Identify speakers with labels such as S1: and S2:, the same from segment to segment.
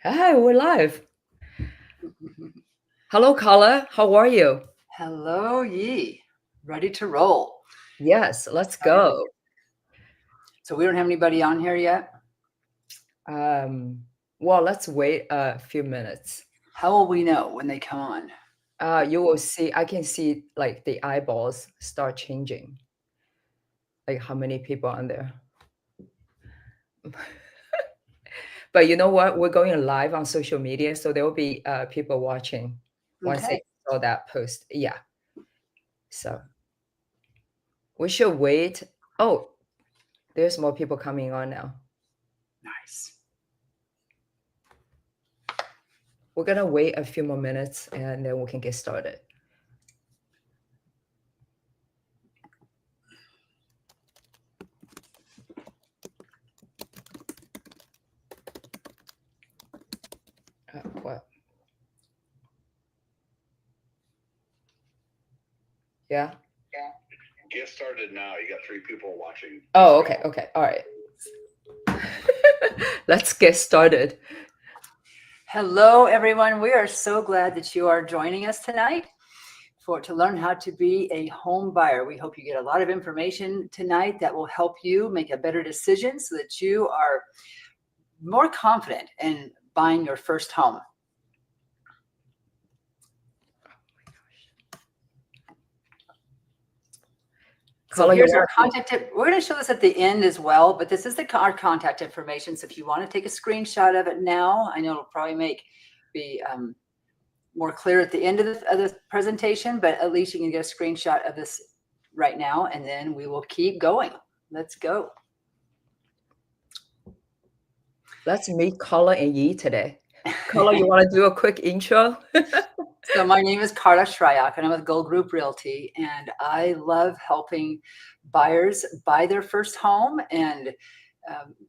S1: Hi, we're live. Hello, Carla. How are you?
S2: Hello, Yi. Ready to roll.
S1: Yes, let's
S2: Excited.
S1: go.
S2: So we don't have anybody on here yet.
S1: Um, well, let's wait a few minutes.
S2: How will we know when they come on?
S1: You will see, I can see like the eyeballs start changing, like how many people on there. But you know what? We're going live on social media, so there will be people watching once they
S2: Okay.
S1: saw that post. Yeah. So we should wait. Oh, there's more people coming on now.
S2: Nice.
S1: We're gonna wait a few more minutes and then we can get started. What? Yeah.
S3: Get started now. You got 3 people watching.
S1: Oh, okay. Okay. All right. Let's get started.
S2: Hello, everyone. We are so glad that you are joining us tonight to learn how to be a home buyer. We hope you get a lot of information tonight that will help you make a better decision so that you are more confident in buying your first home. So here's our contact. We're going to show this at the end as well, but this is our contact information. So if you want to take a screenshot of it now, I know it'll probably be more clear at the end of the presentation, but at least you can get a screenshot of this right now, and then we will keep going. Let's go.
S1: Let's meet Carla and Yi today. Carla, you want to do a quick intro?
S2: So my name is Carla Shryock, and I'm with Gold Group Realty, and I love helping buyers buy their first home and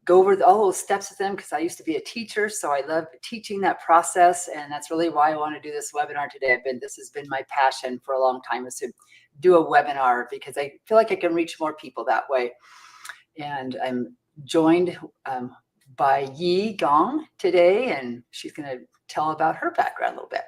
S2: go over all those steps with them because I used to be a teacher, so I love teaching that process, and that's really why I want to do this webinar today. This has been my passion for a long time, is to do a webinar because I feel like I can reach more people that way. And I'm joined by Yi Gong today, and she's going to tell about her background a little bit.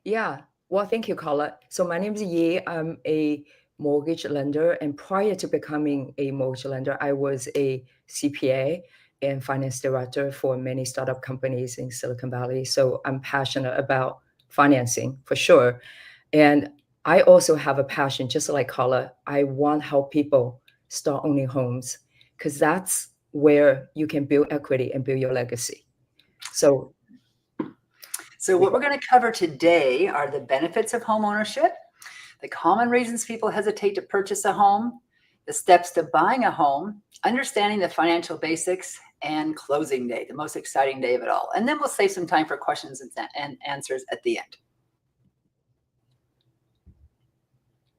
S1: Yeah. Well, thank you, Carla. So my name is Yi. I'm a mortgage lender, and prior to becoming a mortgage lender, I was a CPA and finance director for many startup companies in Silicon Valley. So I'm passionate about financing for sure. And I also have a passion, just like Carla. I want to help people start owning homes because that's where you can build equity and build your legacy. So
S2: what we're going to cover today are the benefits of home ownership, the common reasons people hesitate to purchase a home, the steps to buying a home, understanding the financial basics, and closing day, the most exciting day of it all. And then we'll save some time for questions and answers at the end.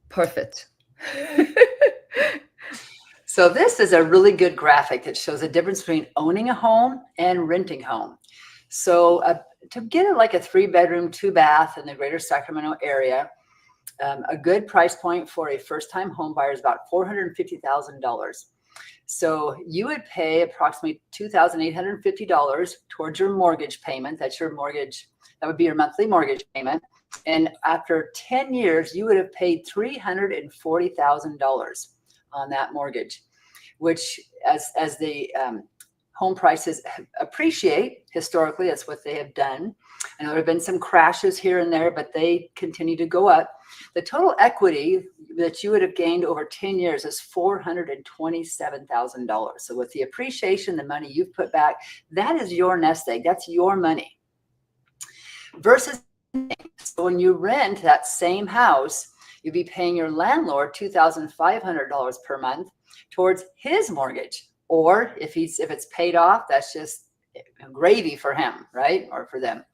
S1: Perfect.
S2: So this is a really good graphic that shows the difference between owning a home and renting home. So to get like a 3-bedroom, 2-bath in the greater Sacramento area, a good price point for a first-time home buyer is about $450,000. So you would pay approximately $2,850 towards your mortgage payment. That's your mortgage. That would be your monthly mortgage payment. And after 10 years, you would have paid $340,000 on that mortgage, which as the home prices appreciate, historically, that's what they have done. And there have been some crashes here and there, but they continue to go up. The total equity that you would have gained over 10 years is $427,000. So with the appreciation, the money you've put back, that is your nest egg. That's your money. Versus so when you rent that same house, you'd be paying your landlord $2,500 per month towards his mortgage. Or if it's paid off, that's just gravy for him, right? Or for them.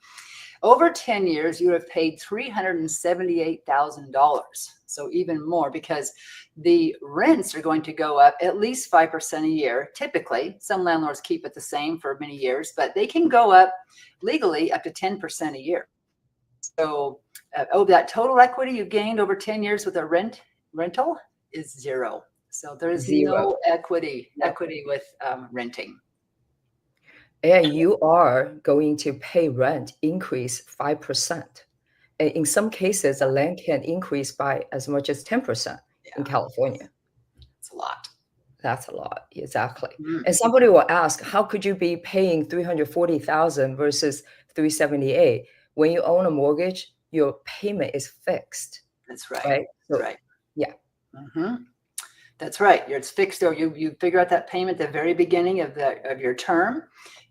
S2: Over 10 years, you would have paid $378,000. So even more, because the rents are going to go up at least 5% a year. Typically, some landlords keep it the same for many years, but they can go up legally up to 10% a year. So that total equity you gained over 10 years with a rental is zero. So there is no equity with renting.
S1: and you are going to pay rent increase 5%. And in some cases, the land can increase by as much as 10% in California.
S2: It's a lot.
S1: That's a lot, exactly.
S2: Mm.
S1: And somebody will ask, how could you be paying 340,000 versus 378? When you own a mortgage, your payment is fixed,
S2: That's right.
S1: right?
S2: That's
S1: So,
S2: right.
S1: yeah.
S2: That's right. It's fixed, or you figure out that payment at the very beginning of your term,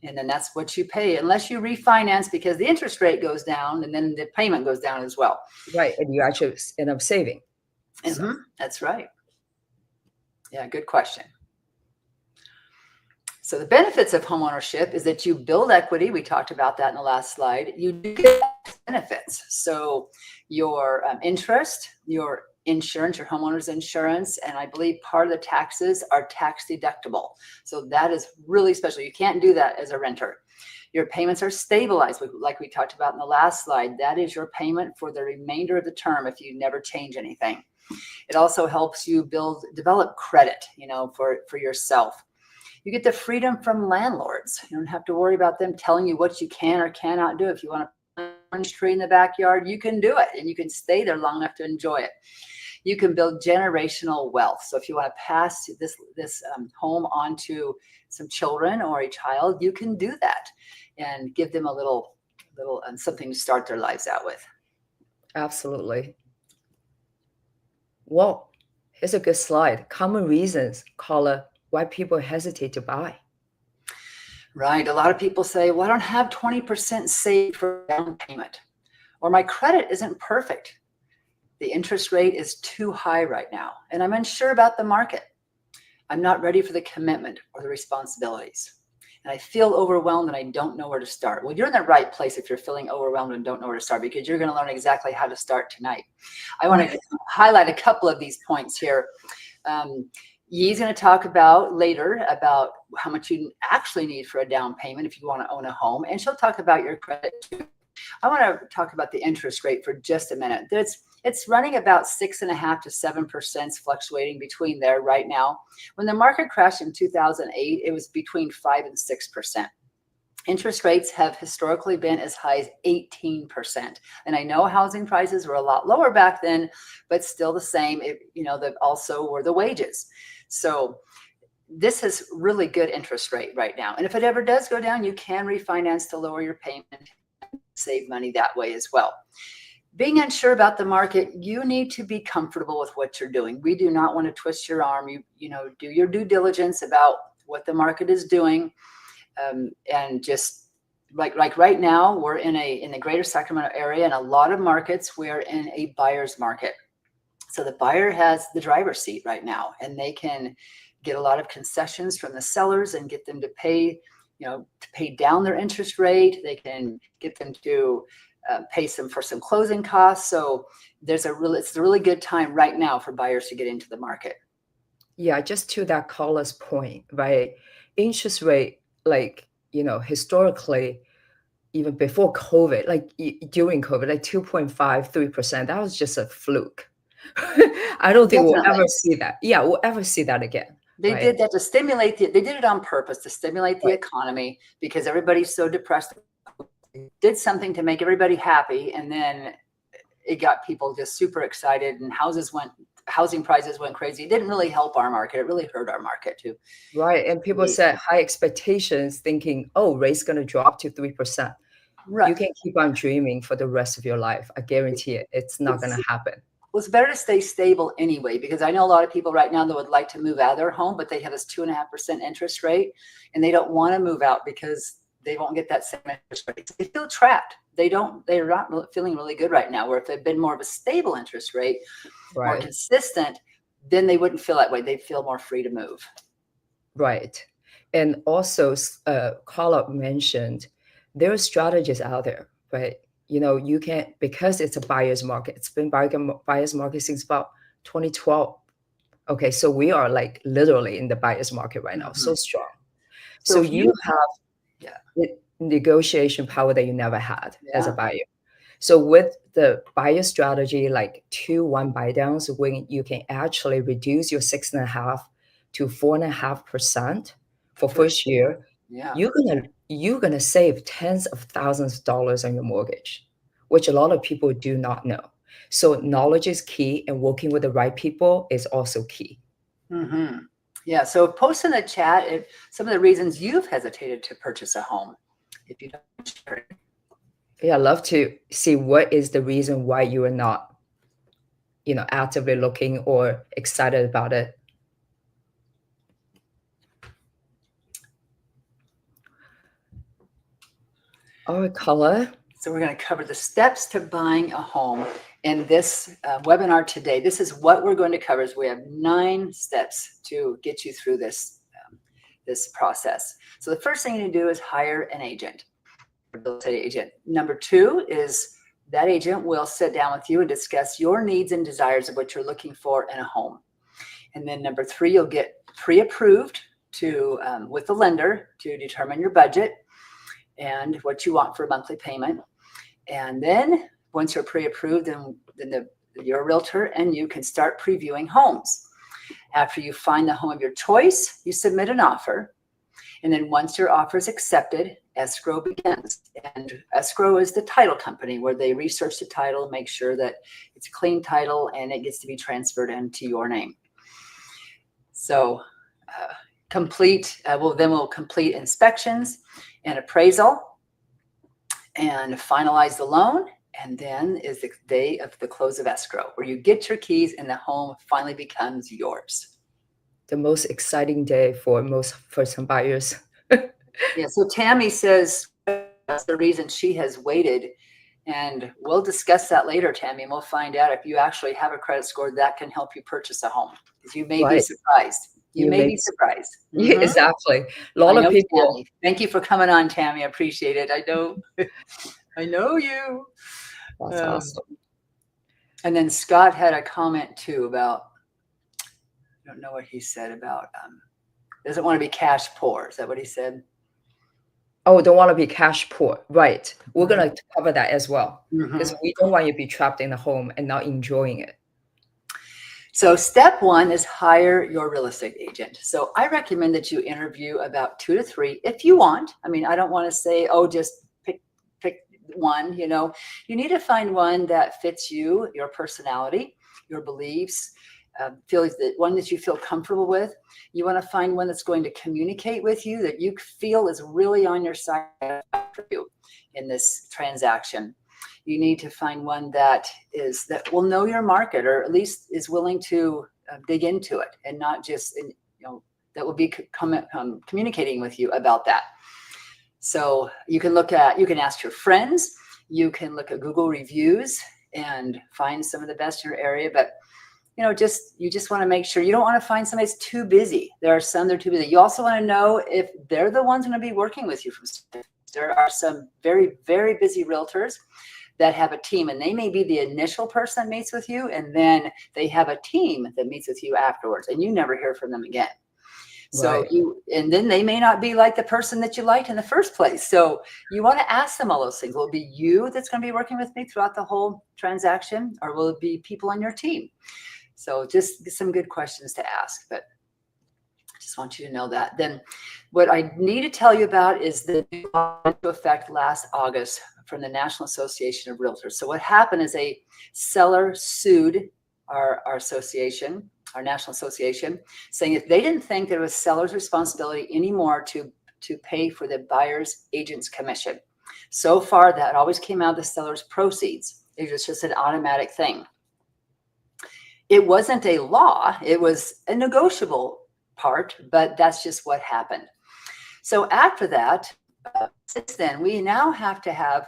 S2: and then that's what you pay, unless you refinance because the interest rate goes down and then the payment goes down as well.
S1: Right, and you actually end up saving. So.
S2: That's right. Yeah, good question. So the benefits of homeownership is that you build equity. We talked about that in the last slide. You do get benefits. So your interest, your insurance, your homeowner's insurance, and I believe part of the taxes are tax deductible. So that is really special. You can't do that as a renter. Your payments are stabilized, like we talked about in the last slide. That is your payment for the remainder of the term if you never change anything. It also helps you develop credit, for yourself. You get the freedom from landlords. You don't have to worry about them telling you what you can or cannot do. If you want to plant an orange tree in the backyard, you can do it, and you can stay there long enough to enjoy it. You can build generational wealth. So if you want to pass this home on to some children or a child, you can do that and give them a little something to start their lives out with.
S1: Absolutely. Well, here's a good slide. Common reasons, Carla, why people hesitate to buy.
S2: Right. A lot of people say, well, I don't have 20% saved for down payment, or my credit isn't perfect. The interest rate is too high right now, and I'm unsure about the market. I'm not ready for the commitment or the responsibilities, and I feel overwhelmed and I don't know where to start. Well, you're in the right place if you're feeling overwhelmed and don't know where to start, because you're going to learn exactly how to start tonight. I want to highlight a couple of these points here. Yee's going to talk about later about how much you actually need for a down payment if you want to own a home, and she'll talk about your credit too. I want to talk about the interest rate for just a minute. It's running about 6.5% to 7%, fluctuating between there right now. When the market crashed in 2008, it was between 5% and 6%. Interest rates have historically been as high as 18%. And I know housing prices were a lot lower back then, but still the same, that also were the wages. So this is really good interest rate right now. And if it ever does go down, you can refinance to lower your payment, save money that way as well. Being unsure about the market, you need to be comfortable with what you're doing. We do not want to twist your arm. You do your due diligence about what the market is doing. And just like right now, we're in the greater Sacramento area, and a lot of markets, we're in a buyer's market. So the buyer has the driver's seat right now, and they can get a lot of concessions from the sellers and get them to pay down their interest rate. They can get them to pay for some closing costs. So it's a really good time right now for buyers to get into the market.
S1: Yeah, just to that caller's point, right? Interest rate, historically, even before COVID, during COVID, 2.5, 3%, that was just a fluke. I don't think we'll ever see that. Yeah, we'll ever see that again.
S2: They did that to stimulate they did it on purpose to stimulate the economy, because everybody's so depressed. They did something to make everybody happy, and then it got people just super excited, and housing prices went crazy. It didn't really help our market. It really hurt our market too.
S1: Right. And people set high expectations thinking, oh, rate's going to drop to 3%. Right. You can keep on dreaming for the rest of your life. I guarantee it. It's not going to happen.
S2: Well, it's better to stay stable anyway, because I know a lot of people right now that would like to move out of their home, but they have this 2.5% interest rate, and they don't want to move out because they won't get that same interest rate. They feel trapped. They're not feeling really good right now, where if they've been more of a stable interest rate, more consistent, then they wouldn't feel that way. They'd feel more free to move.
S1: Right. And also, Carla mentioned there are strategies out there, right? You can't, because it's a buyer's market. It's been buyer's market since about 2012. Okay, so we are literally in the buyer's market right now, so strong. So you have negotiation power that you never had as a buyer. So with the buyer strategy, 2-1 buy downs, when you can actually reduce your 6.5% to 4.5% for first year,
S2: Yeah.
S1: You're gonna save tens of thousands of dollars on your mortgage, which a lot of people do not know. So knowledge is key, and working with the right people is also key.
S2: Mm-hmm. Yeah. So post in the chat if some of the reasons you've hesitated to purchase a home. If you don't share it.
S1: Yeah, I love to see what is the reason why you are not, actively looking or excited about it. All right, Carla.
S2: So we're going to cover the steps to buying a home in this webinar today. This is what we're going to cover. Is we have 9 steps to get you through this this process. So the first thing you need to do is hire an agent, a real estate agent. Number 2 is that agent will sit down with you and discuss your needs and desires of what you're looking for in a home. And then number 3, you'll get pre-approved to with the lender to determine your budget and what you want for a monthly payment. And then once you're pre-approved, then your realtor and you can start previewing homes. After you find the home of your choice, you submit an offer. And then once your offer is accepted, escrow begins. And escrow is the title company where they research the title, make sure that it's a clean title, and it gets to be transferred into your name. So we'll complete inspections and appraisal and finalize the loan. And then is the day of the close of escrow, where you get your keys and the home finally becomes yours.
S1: The most exciting day for most first-time buyers.
S2: Yeah, so Tammy says that's the reason she has waited. And we'll discuss that later, Tammy, and we'll find out if you actually have a credit score that can help you purchase a home. Because you may be surprised. You may be surprised.
S1: Yeah, exactly. A lot of people.
S2: Tammy. Thank you for coming on, Tammy. I appreciate it. I know you.
S1: That's awesome.
S2: And then Scott had a comment too about, I don't know what he said about, doesn't want to be cash poor. Is that what he said?
S1: Oh, don't want to be cash poor. Right. We're going to cover that as well. Because we don't want you to be trapped in the home and not enjoying it.
S2: So step 1 is hire your real estate agent. So I recommend that you interview about 2 to 3 if you want. I mean, I don't want to say, oh, just pick one. You need to find one that fits you, your personality, your beliefs, one that you feel comfortable with. You want to find one that's going to communicate with you, that you feel is really on your side for you in this transaction. You need to find one that will know your market, or at least is willing to dig into it, and not just that will be communicating with you about that. So you can ask your friends, you can look at Google reviews and find some of the best in your area. But you just want to make sure you don't want to find somebody that's too busy. There are some that are too busy. You also want to know if they're the ones going to be working with you. There are some very, very busy realtors that have a team, and they may be the initial person that meets with you, and then they have a team that meets with you afterwards, and you never hear from them again. So and then they may not be like the person that you liked in the first place. So you want to ask them all those things. Will it be you that's going to be working with me throughout the whole transaction, or will it be people on your team? So just some good questions to ask, but I just want you to know that. Then what I need to tell you about is the new law went into effect last August from the National Association of Realtors. So what happened is a seller sued our association, our national association, saying that they didn't think there was seller's responsibility anymore to pay for the buyer's agent's commission. So far, that always came out of the seller's proceeds. It was just an automatic thing. It wasn't a law. It was a negotiable part, but that's just what happened. So after that, since then, we now have to have,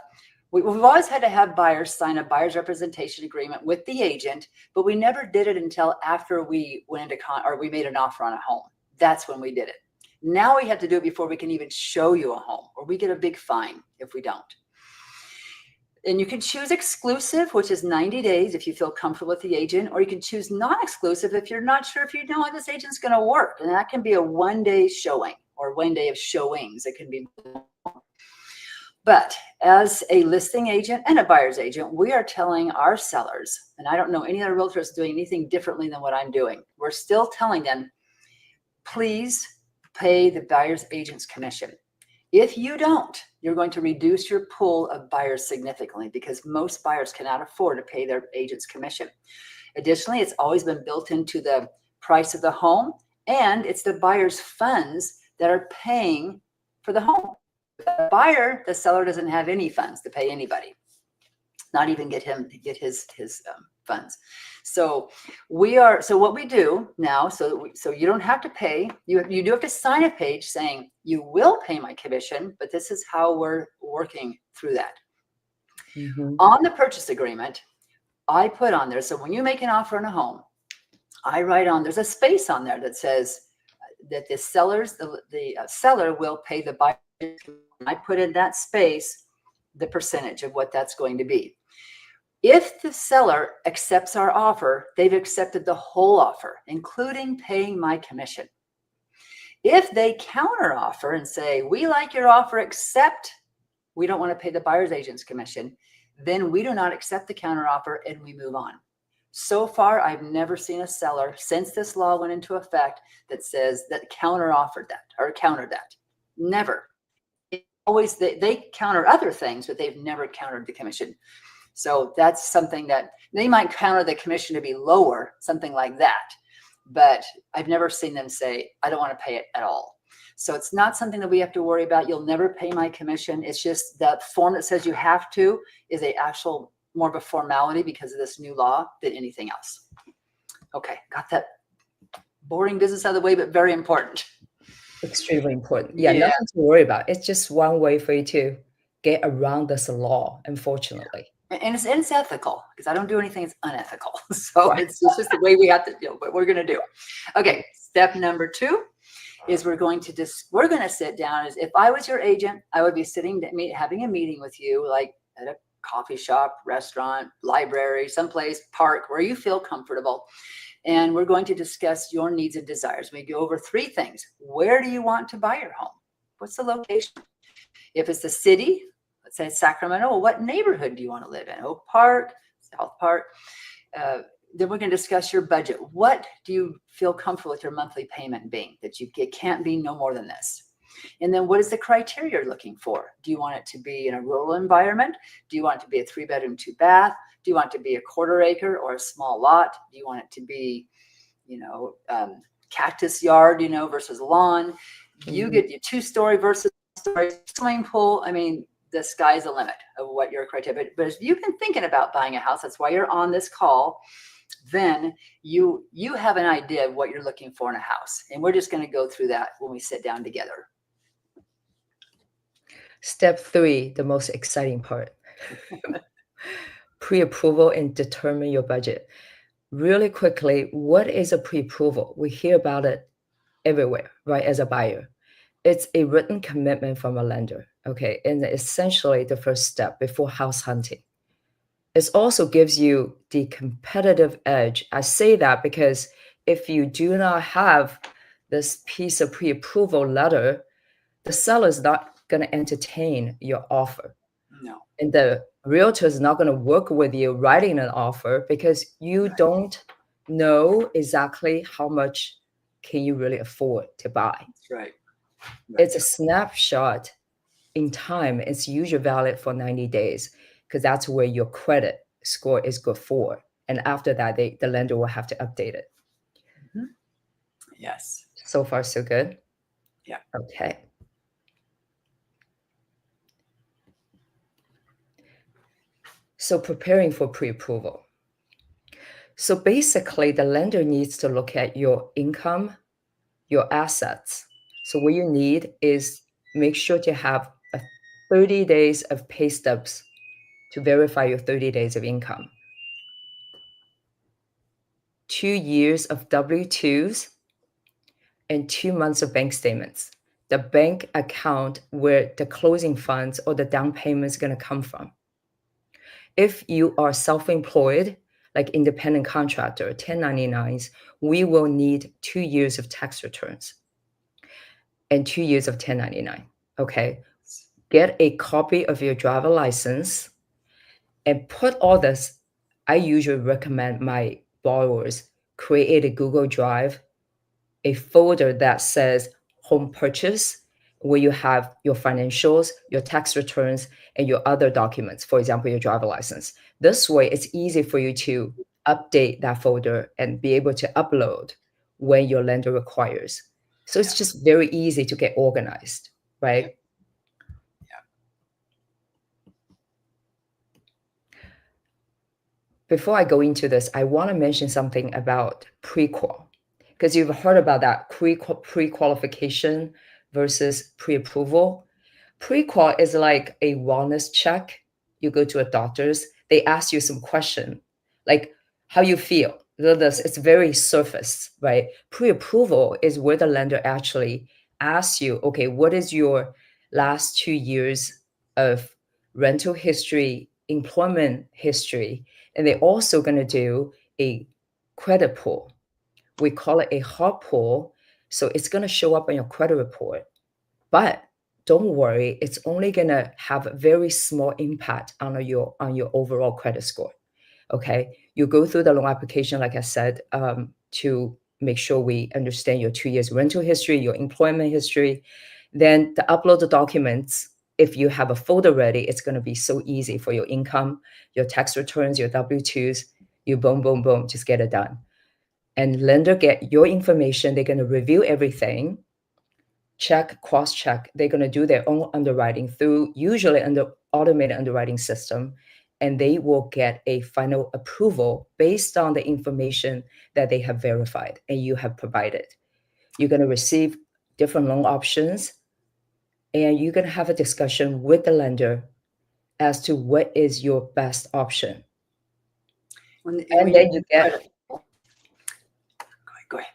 S2: we've always had to have buyers sign a buyer's representation agreement with the agent, but we never did it until after we went into we made an offer on a home. That's when we did it. Now we have to do it before we can even show you a home, or we get a big fine if we don't. And you can choose exclusive, which is 90 days if you feel comfortable with the agent, or you can choose non-exclusive if you're not sure if you know how this agent's going to work. And that can be a one-day showing or one day of showings. It can be. But as a listing agent and a buyer's agent, we are telling our sellers, and I don't know any other realtors doing anything differently than what I'm doing. We're still telling them, please pay the buyer's agent's commission. If you don't, you're going to reduce your pool of buyers significantly because most buyers cannot afford to pay their agent's commission. Additionally, it's always been built into the price of the home, and it's the buyer's funds that are paying for the home. The buyer, the seller doesn't have any funds to pay anybody, not even get his funds. So what we do now, so you don't have to pay. You do have to sign a page saying you will pay my commission, but this is how we're working through that.
S1: Mm-hmm.
S2: On the purchase agreement, I put on there, so when you make an offer on a home, I write on, there's a space on there that says that the seller will pay the buyer. I put in that space the percentage of what that's going to be. If the seller accepts our offer, they've accepted the whole offer, including paying my commission. If they counter offer and say, we like your offer, except we don't want to pay the buyer's agent's commission, then we do not accept the counter offer and we move on. So far, I've never seen a seller since this law went into effect that says that counter offered that or countered that. Never. Always they counter other things, but they've never countered the commission. So that's something that they might counter the commission to be lower, something like that. But I've never seen them say, I don't want to pay it at all. So it's not something that we have to worry about. You'll never pay my commission. It's just that form that says you have to is a actual more of a formality because of this new law than anything else. Okay, got that boring business out of the way, but very important.
S1: Extremely important. Yeah, nothing to worry about. It's just one way for you to get around this law, unfortunately.
S2: And it's ethical because I don't do anything that's unethical. So it's just the way we have to do what we're going to do. Okay, step number 2 is we're going to sit down. As if I was your agent, I would be having a meeting with you, like at a coffee shop, restaurant, library, someplace, park, where you feel comfortable. And we're going to discuss your needs and desires. We go over 3 things. Where do you want to buy your home? What's the location? If it's the city, let's say Sacramento, well, what neighborhood do you want to live in? Oak Park, South Park. Then we're going to discuss your budget. What do you feel comfortable with your monthly payment being? That it can't be no more than this. And then what is the criteria you're looking for? Do you want it to be in a rural environment? Do you want it to be a 3-bedroom, 2-bath? Do you want it to be a 1/4 acre or a small lot? Do you want it to be, cactus yard, versus lawn? You get your 2-story versus story swimming pool. I mean, the sky's the limit of what your criteria. But if you've been thinking about buying a house, that's why you're on this call. Then you have an idea of what you're looking for in a house, and we're just going to go through that when we sit down together.
S1: Step 3, the most exciting part. Pre-approval and determine your budget. Really quickly, what is a pre-approval? We hear about it everywhere, right? As a buyer, it's a written commitment from a lender, okay? And essentially the first step before house hunting. It also gives you the competitive edge. I say that because if you do not have this piece of pre-approval letter, the seller is not going to entertain your offer.
S2: No.
S1: And the realtor is not going to work with you writing an offer because you don't know exactly how much can you really afford to buy.
S2: That's right.
S1: It's a snapshot in time. It's usually valid for 90 days because that's where your credit score is good for. And after that, the lender will have to update it.
S2: Mm-hmm. Yes.
S1: So far, so good?
S2: Yeah.
S1: Okay. So preparing for pre-approval. So basically, the lender needs to look at your income, your assets. So what you need is make sure to have 30 days of pay stubs to verify your 30 days of income. 2 years of W-2s and 2 months of bank statements. The bank account where the closing funds or the down payment is going to come from. If you are self-employed, like independent contractor, 1099s, we will need 2 years of tax returns and 2 years of 1099. Okay. Get a copy of your driver license and put all this. I usually recommend my borrowers create a Google Drive, a folder that says home purchase, where you have your financials, your tax returns, and your other documents, for example, your driver license. This way, it's easy for you to update that folder and be able to upload when your lender requires. So it's just very easy to get organized, right? Before I go into this, I want to mention something about pre-qual, because you've heard about that pre-qualification versus pre-approval. Pre-qual is like a wellness check. You go to a doctor's, they ask you some question, like how you feel. It's very surface, right? Pre-approval is where the lender actually asks you, okay, what is your last 2 years of rental history, employment history? And they're also going to do a credit pull. We call it a hard pull. So it's going to show up on your credit report. But don't worry, it's only going to have a very small impact on your overall credit score. Okay, you go through the loan application, like I said, to make sure we understand your 2 years rental history, your employment history. Then to upload the documents, if you have a folder ready, it's going to be so easy for your income, your tax returns, your W-2s. You boom, boom, boom, just get it done. And lender get your information. They're going to review everything, check, cross-check. They're going to do their own underwriting through usually under automated underwriting system, and they will get a final approval based on the information that they have verified and you have provided. You're going to receive different loan options, and you're going to have a discussion with the lender as to what is your best option.
S2: When
S1: And then you get
S2: go ahead.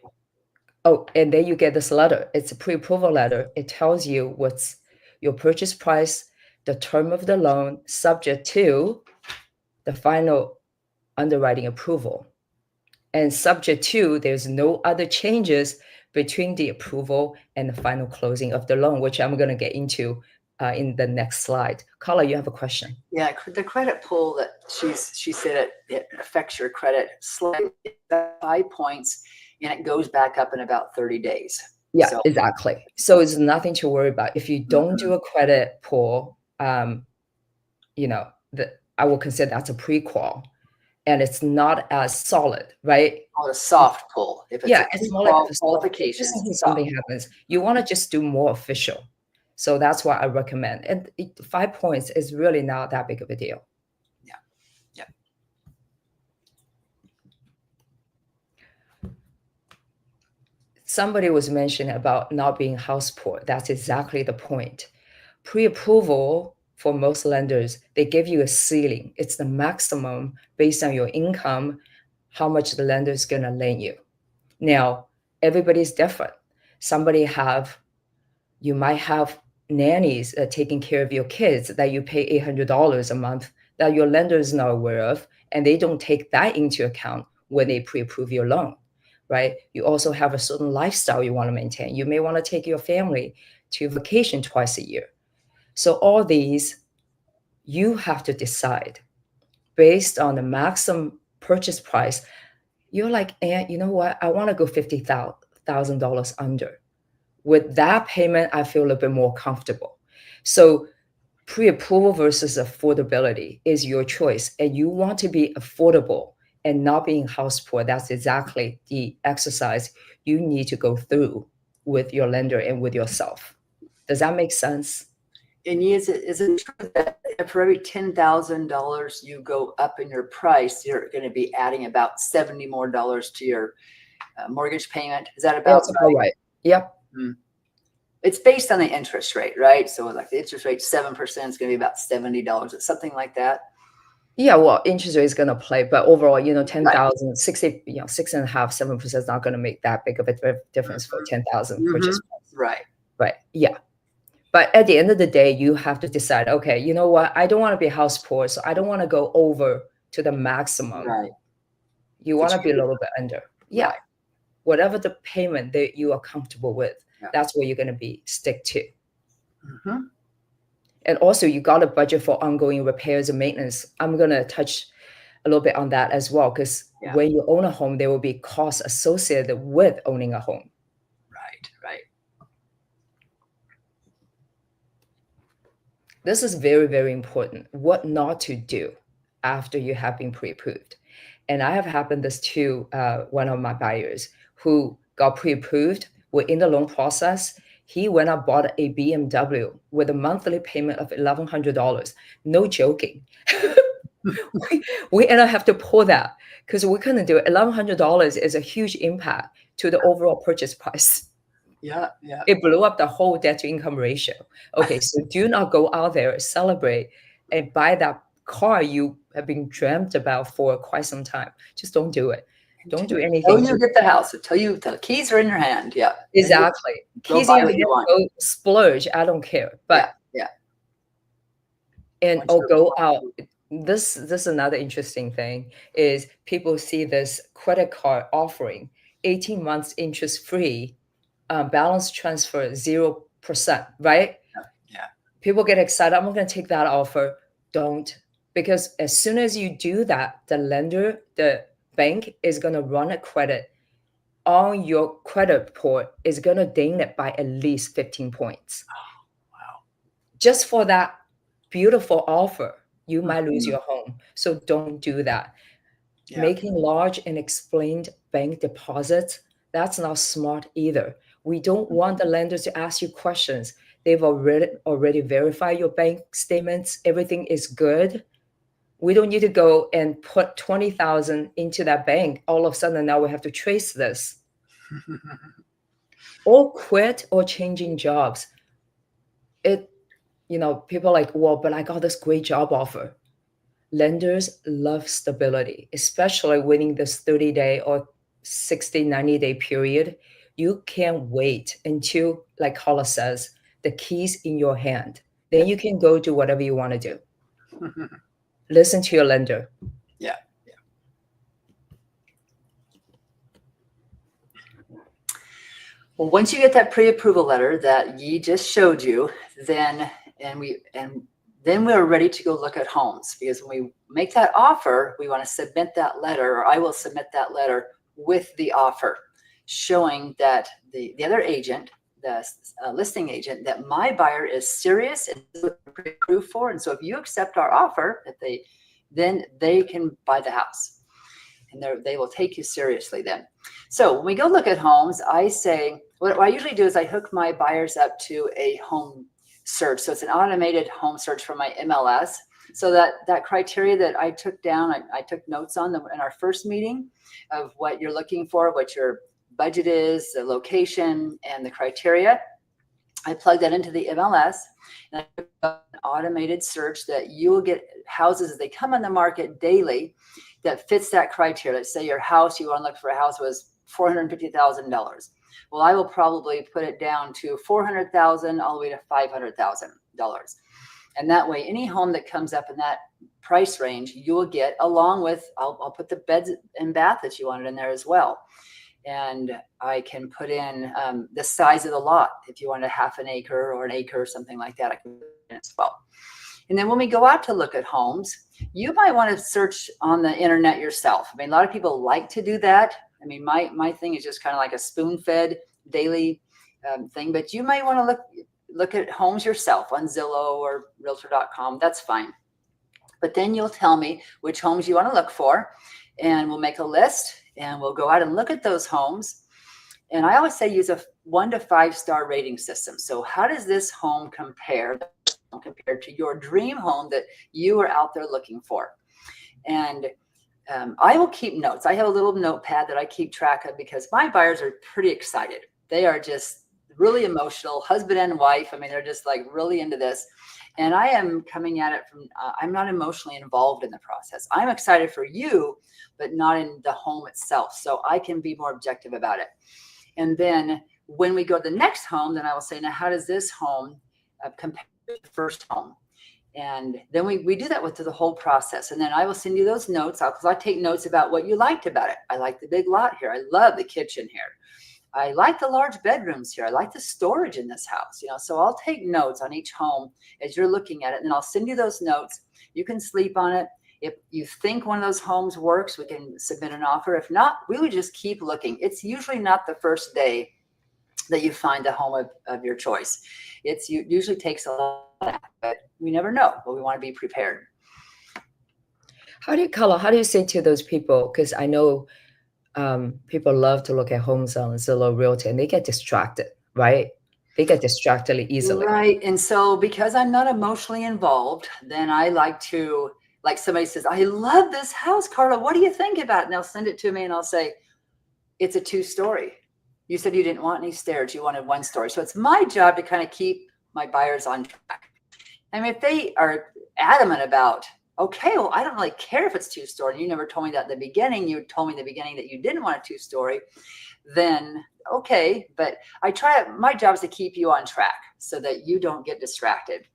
S1: Oh, and then you get this letter. It's a pre-approval letter. It tells you what's your purchase price, the term of the loan, subject to the final underwriting approval. And subject to, there's no other changes between the approval and the final closing of the loan, which I'm going to get into in the next slide. Carla, you have a question.
S2: Yeah, the credit pull that she said it affects your credit slightly, 5 points, and it goes back up in about 30 days.
S1: Yeah, so, exactly. So it's nothing to worry about. If you don't do a credit pull, you know, I will consider that's a pre-qual, and it's not as solid, right?
S2: Called a soft pull. If it's
S1: it's more like a
S2: qualification.
S1: Something happens, you want to just do more official. So that's what I recommend. And 5 points is really not that big of a deal.
S2: Yeah.
S1: Somebody was mentioning about not being house poor. That's exactly the point. Pre-approval for most lenders, they give you a ceiling. It's the maximum based on your income, how much the lender is going to lend you. Now, everybody's different. You might have nannies taking care of your kids that you pay $800 a month that your lender is not aware of, and they don't take that into account when they pre-approve your loan, right? You also have a certain lifestyle you want to maintain. You may want to take your family to vacation twice a year. So all these, you have to decide based on the maximum purchase price. You're like, you know what? I want to go $50,000 under. With that payment, I feel a little bit more comfortable. So pre-approval versus affordability is your choice. And you want to be affordable and not being house poor. That's exactly the exercise you need to go through with your lender and with yourself. Does that make sense?
S2: And is it true that for every $10,000 you go up in your price, you're going to be adding about $70 more to your mortgage payment? Is that about
S1: right? Yep.
S2: It's based on the interest rate, right? So like the interest rate 7% is going to be about $70. It's something like that.
S1: Yeah, well, interest rate is going to play, but overall, 10,000, 60, 6.5%, 7% is not going to make that big of a difference for 10,000 purchase price. Right. Yeah. But at the end of the day, you have to decide, okay, you know what? I don't want to be house poor, so I don't want to go over to the maximum.
S2: Right.
S1: You want to be a little bit under. Yeah. Right. Whatever the payment that you are comfortable with, that's where you're going to stick to. And also, you got a budget for ongoing repairs and maintenance. I'm going to touch a little bit on that as well, because when you own a home, there will be costs associated with owning a home.
S2: Right.
S1: This is very, very important. What not to do after you have been pre-approved. And I have happened this to one of my buyers who got pre-approved. We're in the loan process. He went and bought a BMW with a monthly payment of $1,100. No joking. we end up have to pull that because we couldn't do it. $1,100 is a huge impact to the overall purchase price.
S2: Yeah.
S1: It blew up the whole debt to income ratio. Okay, so do not go out there, celebrate, and buy that car you have been dreamt about for quite some time. Just don't do it. Don't do anything.
S2: Until you get the house, until the keys are in your hand. Yeah.
S1: Exactly.
S2: Go
S1: Keys
S2: buy
S1: in your
S2: what you
S1: hand,
S2: want.
S1: go splurge. I don't care. But
S2: yeah.
S1: and
S2: Once
S1: or
S2: you're
S1: go out. This is another interesting thing is people see this credit card offering 18 months interest free, balance transfer 0%, right?
S2: Yeah.
S1: People get excited. I'm going to take that offer. Don't, because as soon as you do that, the lender, the bank is going to run a credit on your credit report, is going to ding it by at least 15 points.
S2: Wow.
S1: Just for that beautiful offer, you might lose your home. So don't do that.
S2: Yeah.
S1: Making large and explained bank deposits, that's not smart either. We don't want the lenders to ask you questions. They've already verified your bank statements. Everything is good. We don't need to go and put 20,000 into that bank. All of a sudden now we have to trace this. Or quit or changing jobs. People are like, well, but I got this great job offer. Lenders love stability, especially within this 30-day or 60, 90-day period. You can't wait until, like Carla says, the keys in your hand. Then you can go do whatever you want to do. Listen to your lender.
S2: Yeah. Well, once you get that pre-approval letter that Yi just showed you, then we're ready to go look at homes, because when we make that offer, we want to submit that letter, or I will submit that letter with the offer, showing that the other agent, the listing agent, that my buyer is serious and pre-approved for. And so if you accept our offer, then they can buy the house, and they will take you seriously then. So when we go look at homes, I say, what I usually do is I hook my buyers up to a home search. So it's an automated home search from my MLS. So that criteria that I took down, I took notes on them in our first meeting of what you're looking for, what your budget is, the location, and the criteria. I plug that into the MLS, and I do an automated search that you will get houses as they come on the market daily that fits that criteria. Let's say your house, you want to look for a house, was $450,000. Well, I will probably put it down to $400,000 all the way to $500,000. And that way, any home that comes up in that price range, you will get, along with, I'll put the beds and bath that you wanted in there as well. And I can put in the size of the lot. If you want a half an acre or an acre or something like that, I can put it in as well. And then when we go out to look at homes, you might want to search on the internet yourself. I mean, a lot of people like to do that. I mean, my thing is just kind of like a spoon-fed daily thing, but you might want to look at homes yourself on Zillow or Realtor.com. That's fine. But then you'll tell me which homes you want to look for, and we'll make a list, and we'll go out and look at those homes. And I always say use a 1 to 5 star rating system. So how does this home compare compared to your dream home that you are out there looking for? And I will keep notes. I have a little notepad that I keep track of, because my buyers are pretty excited. They are just really emotional, husband and wife. I mean, they're just like really into this. And I am coming at it from, I'm not emotionally involved in the process. I'm excited for you, but not in the home itself. So I can be more objective about it. And then when we go to the next home, then I will say, now, how does this home compare to the first home? And then we do that with the whole process. And then I will send you those notes, because I take notes about what you liked about it. I like the big lot here. I love the kitchen here. I like the large bedrooms here. I like the storage in this house, so I'll take notes on each home as you're looking at it, and then I'll send you those notes. You can sleep on it. If you think one of those homes works, we can submit an offer. If not, we would just keep looking. It's usually not the first day that you find the home of your choice. It usually takes a that, but we never know, but we want to be prepared.
S1: How do you say to those people? Because I know people love to look at homes on Zillow Realtor and they get distracted, right? They get distracted easily.
S2: Right. And so because I'm not emotionally involved, then I like to, like somebody says, I love this house, Carla. What do you think about it? And they'll send it to me and I'll say, it's a 2-story. You said you didn't want any stairs. You wanted 1 story. So it's my job to kind of keep my buyers on track. I mean, if they are adamant about, okay, well, I don't really care if it's 2-story. You never told me that in the beginning. You told me in the beginning that you didn't want a 2-story. Then okay, but my job is to keep you on track so that you don't get distracted.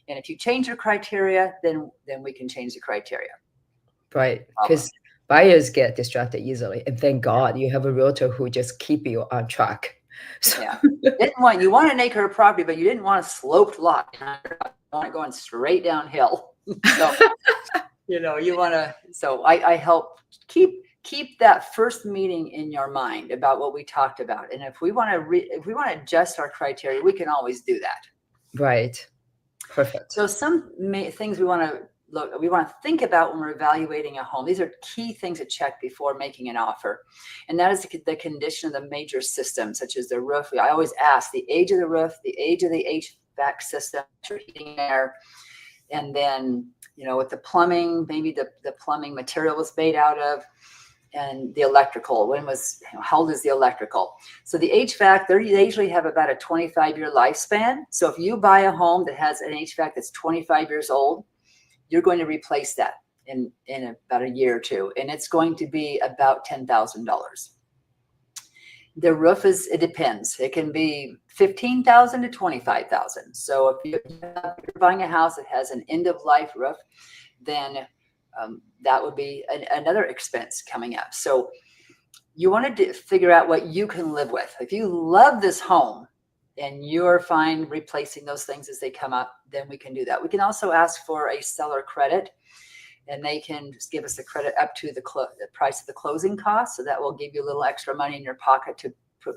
S2: And if you change your criteria, then we can change the criteria.
S1: Right. Because buyers get distracted easily. And thank God you have a realtor who just keep you on track. So.
S2: Yeah. You want an acre of property, but you didn't want a sloped lot. You want it going straight downhill. So, you want to, so I help keep that first meeting in your mind about what we talked about. And if we want to adjust our criteria, we can always do that.
S1: Right. Perfect.
S2: So some things we want to think about when we're evaluating a home. These are key things to check before making an offer. And that is the condition of the major systems, such as the roof. I always ask the age of the roof, the age of the HVAC system, heating and air, and then, with the plumbing, maybe the plumbing material was made out of, and the electrical, how old is the electrical? So the HVAC, they usually have about a 25-year lifespan. So if you buy a home that has an HVAC that's 25 years old, you're going to replace that in about a year or two. And it's going to be about $10,000. The roof it depends. It can be $15,000 to $25,000. So if you're buying a house that has an end-of-life roof, then that would be another expense coming up. So you want to figure out what you can live with. If you love this home and you're fine replacing those things as they come up, then we can do that. We can also ask for a seller credit, and they can just give us the credit up to the price of the closing cost. So that will give you a little extra money in your pocket to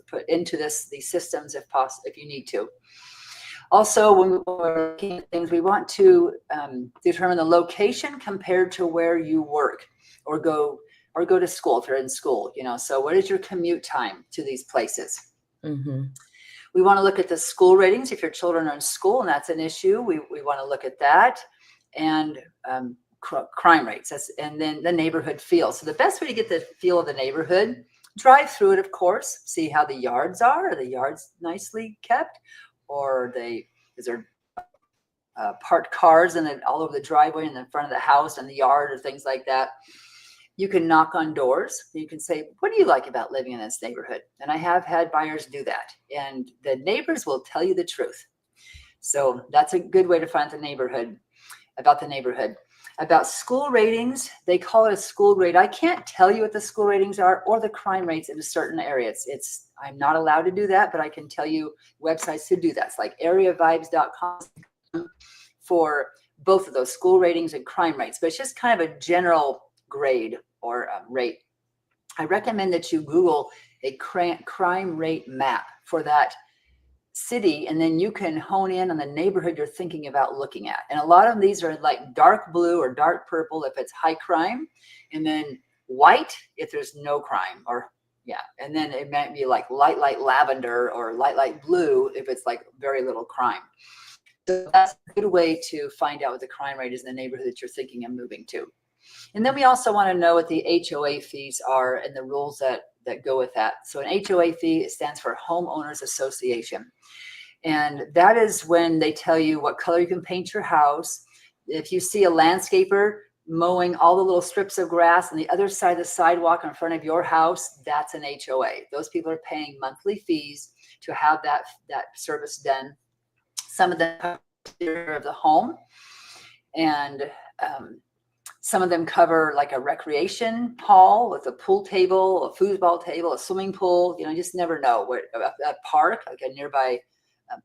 S2: put into these systems if possible, if you need to. Also, when we're looking at things, we want to determine the location compared to where you work or go to school if you're in school. So what is your commute time to these places?
S1: Mm-hmm.
S2: We want to look at the school ratings if your children are in school, and that's an issue. We want to look at that, and crime rates, and then the neighborhood feel. So the best way to get the feel of the neighborhood, drive through it, of course, see how the yards are. Are the yards nicely kept? Or is there parked cars and all over the driveway and in front of the house and the yard or things like that? You can knock on doors. You can say, what do you like about living in this neighborhood? And I have had buyers do that. And the neighbors will tell you the truth. So that's a good way to find the neighborhood. About school ratings, they call it a school grade. I can't tell you what the school ratings are or the crime rates in certain areas. I'm not allowed to do that, but I can tell you websites to do that. It's like areavibes.com for both of those, school ratings and crime rates. But it's just kind of a general grade or rate. I recommend that you Google a crime rate map for that city, and then you can hone in on the neighborhood you're thinking about looking at. And a lot of these are like dark blue or dark purple if it's high crime, and then white if there's no crime, and then it might be like light lavender or light blue if it's like very little crime. So that's a good way to find out what the crime rate is in the neighborhood that you're thinking of moving to. And then we also want to know what the HOA fees are and the rules that go with that. So an HOA fee stands for Homeowners Association. And that is when they tell you what color you can paint your house. If you see a landscaper mowing all the little strips of grass on the other side of the sidewalk in front of your house, that's an HOA. Those people are paying monthly fees to have that service done. Some of them cover the interior of the home, and some of them cover like a recreation hall with a pool table, a foosball table, a swimming pool. You just never know. A park, like a nearby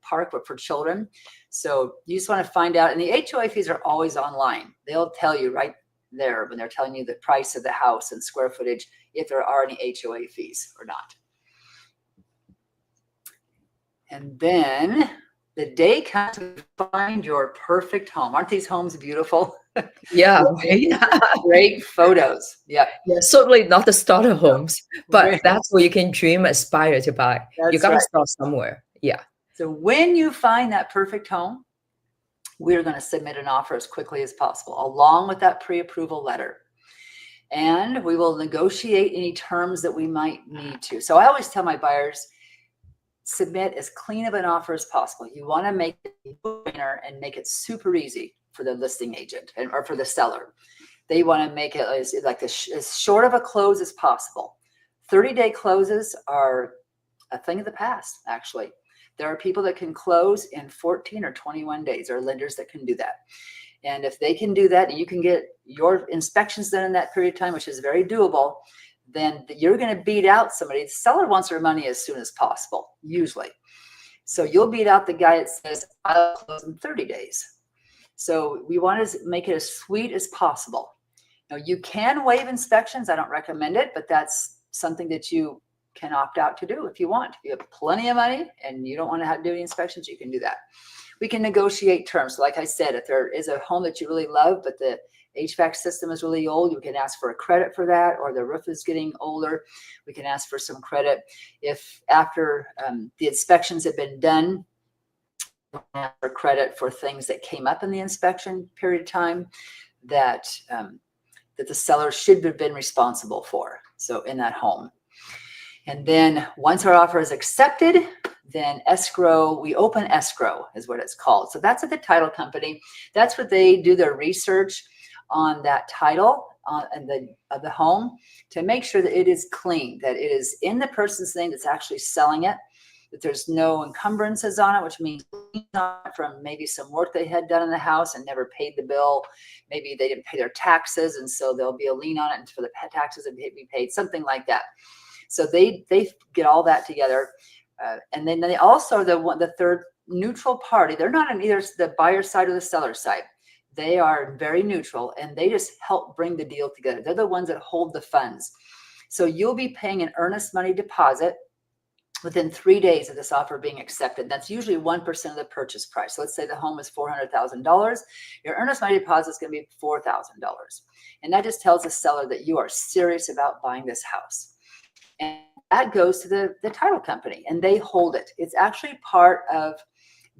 S2: park, but for children. So you just want to find out. And the HOA fees are always online. They'll tell you right there when they're telling you the price of the house and square footage, if there are any HOA fees or not. And then the day comes to find your perfect home. Aren't these homes beautiful?
S1: Yeah, right.
S2: Great photos. Yep.
S1: Yeah, certainly not the starter homes, but
S2: Right.
S1: that's where you can dream, aspire to buy. You
S2: That's
S1: got to
S2: right.
S1: start somewhere. Yeah.
S2: So when you find that perfect home, we're going to submit an offer as quickly as possible, along with that pre-approval letter. And we will negotiate any terms that we might need to. So I always tell my buyers, submit as clean of an offer as possible. You want to make it a winner and make it super easy for the listing agent or for the seller. They want to make it as short of a close as possible. 30-day closes are a thing of the past, actually. There are people that can close in 14 or 21 days. There are lenders that can do that. And if they can do that and you can get your inspections done in that period of time, which is very doable, then you're going to beat out somebody. The seller wants their money as soon as possible, usually. So you'll beat out the guy that says, I'll close in 30 days. So we want to make it as sweet as possible. Now, you can waive inspections. I don't recommend it, but that's something that you can opt out to do if you want. If you have plenty of money and you don't want to have to do any inspections, you can do that. We can negotiate terms. Like I said, if there is a home that you really love, but the HVAC system is really old, you can ask for a credit for that, or the roof is getting older, we can ask for some credit. If after the inspections have been done, for credit for things that came up in the inspection period of time that that the seller should have been responsible for. So in that home. And then once our offer is accepted, then escrow, we open escrow is what it's called. So that's at the title company. That's what they do their research on that title of the home to make sure that it is clean, that it is in the person's name that's actually selling it, that there's no encumbrances on it, which means from maybe some work they had done in the house and never paid the bill. Maybe they didn't pay their taxes, and so there'll be a lien on it, and for the taxes to be paid, something like that. So they get all that together, and then they also the third neutral party. They're not on either the buyer side or the seller side. They are very neutral, and they just help bring the deal together. They're the ones that hold the funds. So you'll be paying an earnest money deposit within 3 days of this offer being accepted. That's usually 1% of the purchase price. So let's say the home is $400,000. Your earnest money deposit is going to be $4,000. And that just tells the seller that you are serious about buying this house. And that goes to the title company, and they hold it. It's actually part of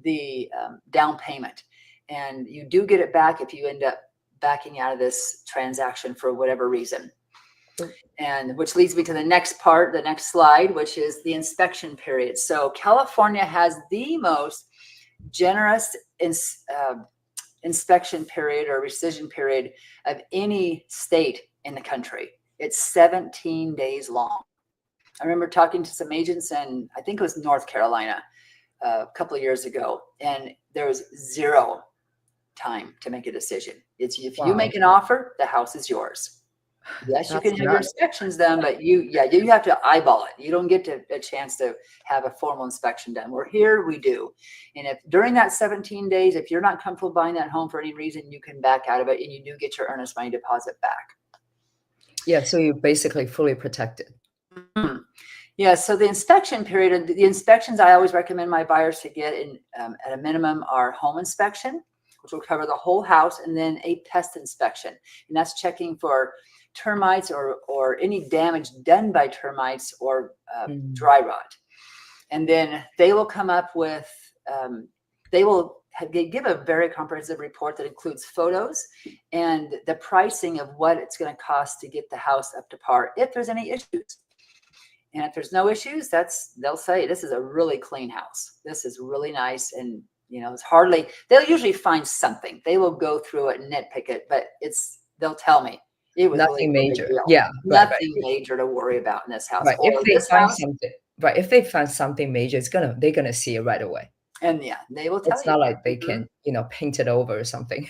S2: the down payment. And you do get it back if you end up backing out of this transaction for whatever reason. And which leads me to the next part, the next slide, which is the inspection period. So California has the most generous inspection period or rescission period of any state in the country. It's 17 days long. I remember talking to some agents in, I think it was North Carolina, a couple of years ago, and there was zero time to make a decision. It's if you make an offer, the house is yours. Yes, you can have your inspections done, but you have to eyeball it. You don't get a chance to have a formal inspection done. We're here, we do. And if during that 17 days, if you're not comfortable buying that home for any reason, you can back out of it, and you do get your earnest money deposit back.
S1: Yeah, so you're basically fully protected.
S2: Mm-hmm. Yeah, so the inspection period, the inspections I always recommend my buyers to get in at a minimum are home inspection, which will cover the whole house, and then a pest inspection. And that's checking for termites or any damage done by termites or dry rot. And then they will come up with, they give a very comprehensive report that includes photos and the pricing of what it's going to cost to get the house up to par if there's any issues. And if there's no issues, they'll say, this is a really clean house. This is really nice. And, it's hardly, they'll usually find something. They will go through it and nitpick it, but they'll tell me it was
S1: nothing
S2: really
S1: major. Yeah.
S2: Nothing major to worry about in this house.
S1: Right. If they find something major, they're gonna see it right away.
S2: And they will tell you.
S1: It's not like they can, paint it over or something.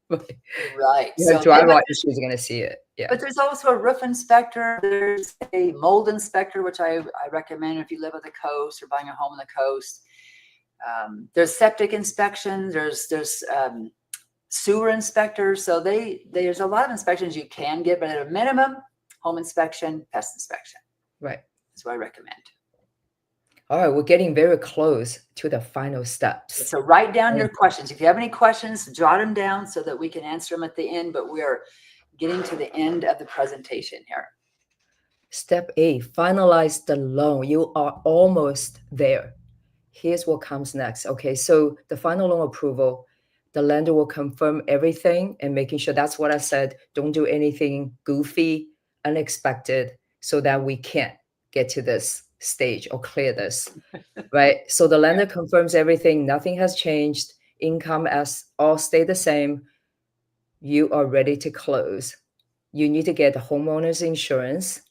S2: Right.
S1: So dry rot issues, you're gonna see it. Yeah.
S2: But there's also a roof inspector. There's a mold inspector, which I recommend if you live on the coast or buying a home on the coast. There's septic inspections. There's sewer inspectors. So there's a lot of inspections you can get, but at a minimum, home inspection, pest inspection.
S1: Right.
S2: That's what I recommend.
S1: All right, we're getting very close to the final steps.
S2: So write down your questions. If you have any questions, jot them down so that we can answer them at the end, but we are getting to the end of the presentation here.
S1: Step A, finalize the loan. You are almost there. Here's what comes next. Okay, so the final loan approval, the lender will confirm everything and making sure that's what I said. Don't do anything goofy, unexpected, so that we can't get to this stage or clear this, right? So the lender confirms everything, nothing has changed, income as all stay the same. You are ready to close. You need to get the homeowner's insurance,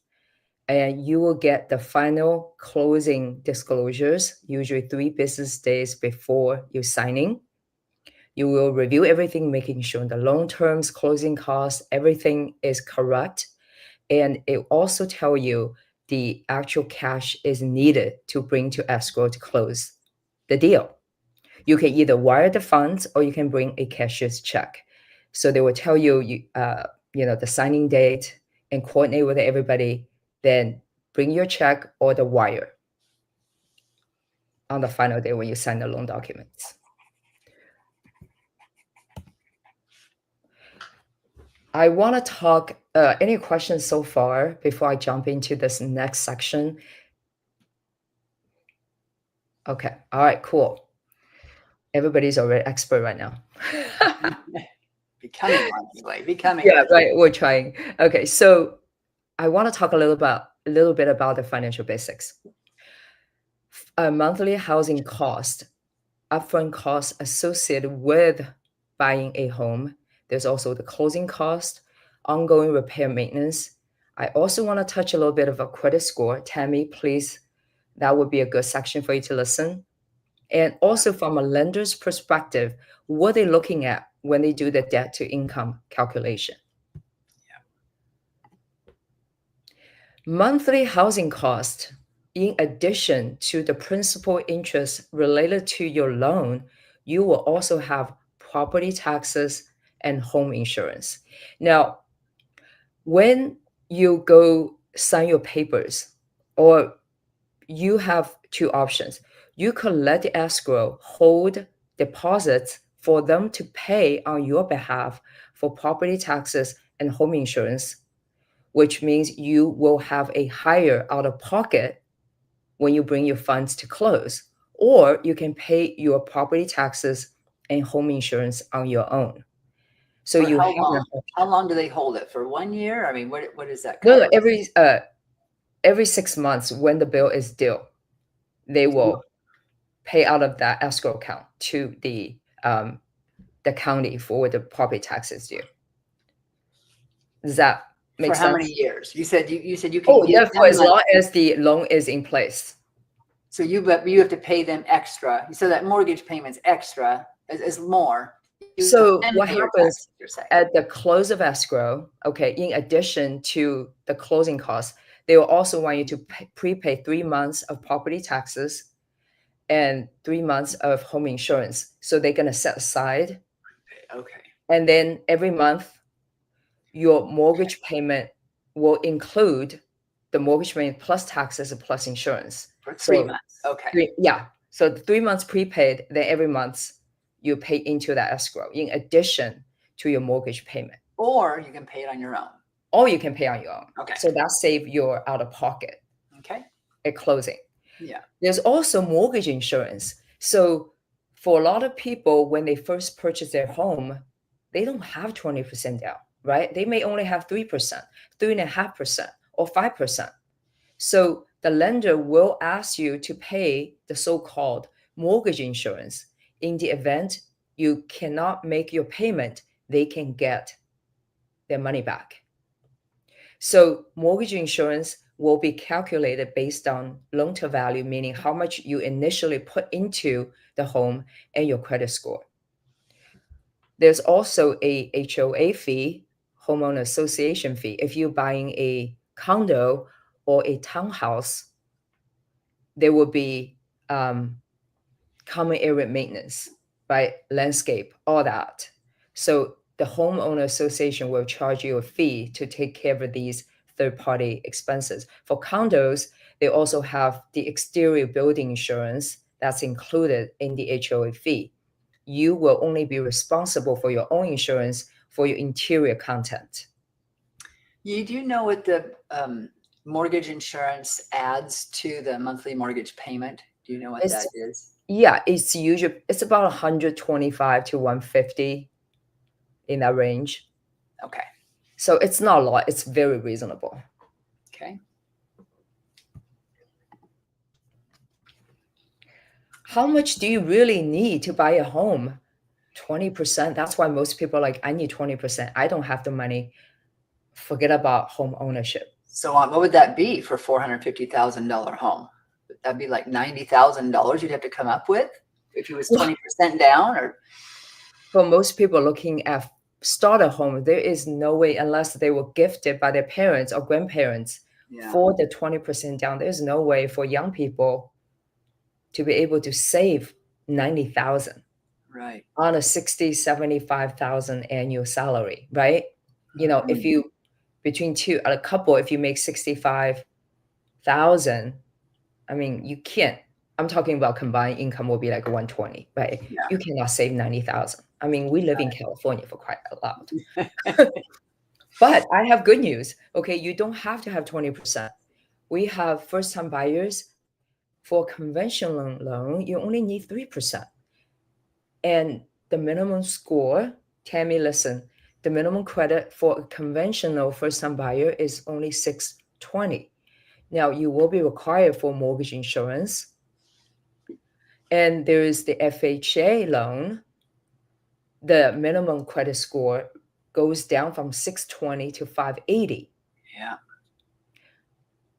S1: and you will get the final closing disclosures, usually 3 business days before you signing. You will review everything, making sure the loan terms, closing costs, everything is correct. And it also tell you the actual cash is needed to bring to escrow to close the deal. You can either wire the funds or you can bring a cashier's check. So they will tell you, the signing date and coordinate with everybody. Then bring your check or the wire on the final day when you sign the loan documents. I want to talk, any questions so far before I jump into this next section? Okay, all right, cool. Everybody's already expert right now.
S2: Becoming one anyway, becoming
S1: Yeah,
S2: one.
S1: right, we're trying. Okay, so I want to talk a little bit about the financial basics. A monthly housing cost, upfront costs associated with buying a home. There's also the closing cost, ongoing repair maintenance. I also want to touch a little bit of a credit score. Tammy, please, that would be a good section for you to listen. And also from a lender's perspective, what they're looking at when they do the debt to income calculation. Monthly housing cost, in addition to the principal interest related to your loan, you will also have property taxes and home insurance. Now, when you go sign your papers, or you have 2 options. You could let the escrow hold deposits for them to pay on your behalf for property taxes and home insurance, which means you will have a higher out of pocket when you bring your funds to close. Or you can pay your property taxes and home insurance on your own. So
S2: For
S1: you
S2: how
S1: have
S2: long? How long do they hold it? For 1 year? I mean, what is that
S1: no,
S2: cover?
S1: every 6 months when the bill is due, they will pay out of that escrow account to the county for the property taxes due. Does that make
S2: For
S1: sense?
S2: how many years? You said you can
S1: Oh,
S2: give
S1: yeah, for
S2: them
S1: as long as the loan is in place.
S2: So you have to pay them extra. So that mortgage payment's extra is more.
S1: So
S2: And
S1: what
S2: pay your
S1: happens
S2: taxes, you're saying.
S1: at the close of escrow, okay, in addition to the closing costs, they will also want you to prepay 3 months of property taxes and 3 months of home insurance. So they're going to set aside.
S2: Okay.
S1: And then every month, your mortgage payment will include the mortgage payment plus taxes and plus insurance.
S2: For 3 months. Okay.
S1: So the 3 months prepaid, then every month you pay into that escrow in addition to your mortgage payment.
S2: Or you can pay it on your own.
S1: Or you can pay on your own.
S2: Okay.
S1: So that saves your out of pocket.
S2: Okay.
S1: At closing.
S2: Yeah.
S1: There's also mortgage insurance. So for a lot of people, when they first purchase their home, they don't have 20% down, right? They may only have 3%, 3.5%, or 5%. So the lender will ask you to pay the so-called mortgage insurance. In the event you cannot make your payment, they can get their money back. So mortgage insurance will be calculated based on loan to value, meaning how much you initially put into the home and your credit score. There's also a HOA fee, homeowner association fee. If you're buying a condo or a townhouse, there will be common area maintenance, right? Landscape, all that. So the homeowner association will charge you a fee to take care of these third-party expenses. For condos, They also have the exterior building insurance that's included in the HOA fee. You will only be responsible for your own insurance for your interior content.
S2: You do know what the mortgage insurance adds to the monthly mortgage payment? Do you know what that is?
S1: Yeah, it's about 125 to 150 in that range.
S2: Okay.
S1: So it's not a lot. It's very reasonable.
S2: Okay.
S1: How much do you really need to buy a home? 20%. That's why most people are like, I need 20%. I don't have the money. Forget about home ownership.
S2: So what would that be for $450,000 home? Would that be like $90,000 you'd have to come up with if it was 20% down? Or
S1: for most people looking at start a home, there is no way unless they were gifted by their parents or grandparents for the 20% down. There's no way for young people to be able to save 90,000
S2: right
S1: on a 60, 75,000 annual salary, right? You know, if you between a couple, if you make 65,000, I mean, you can't. I'm talking about combined income will be like 120, right?
S2: Yeah.
S1: You cannot save 90,000. I mean, we live in California for quite a lot. But I have good news. Okay, you don't have to have 20%. We have first-time buyers. For conventional loan, you only need 3%. And the minimum score, Tammy, listen, the minimum credit for a conventional first-time buyer is only 620. Now, you will be required for mortgage insurance. And there is the FHA loan. The minimum credit score goes down from 620 to 580.
S2: Yeah.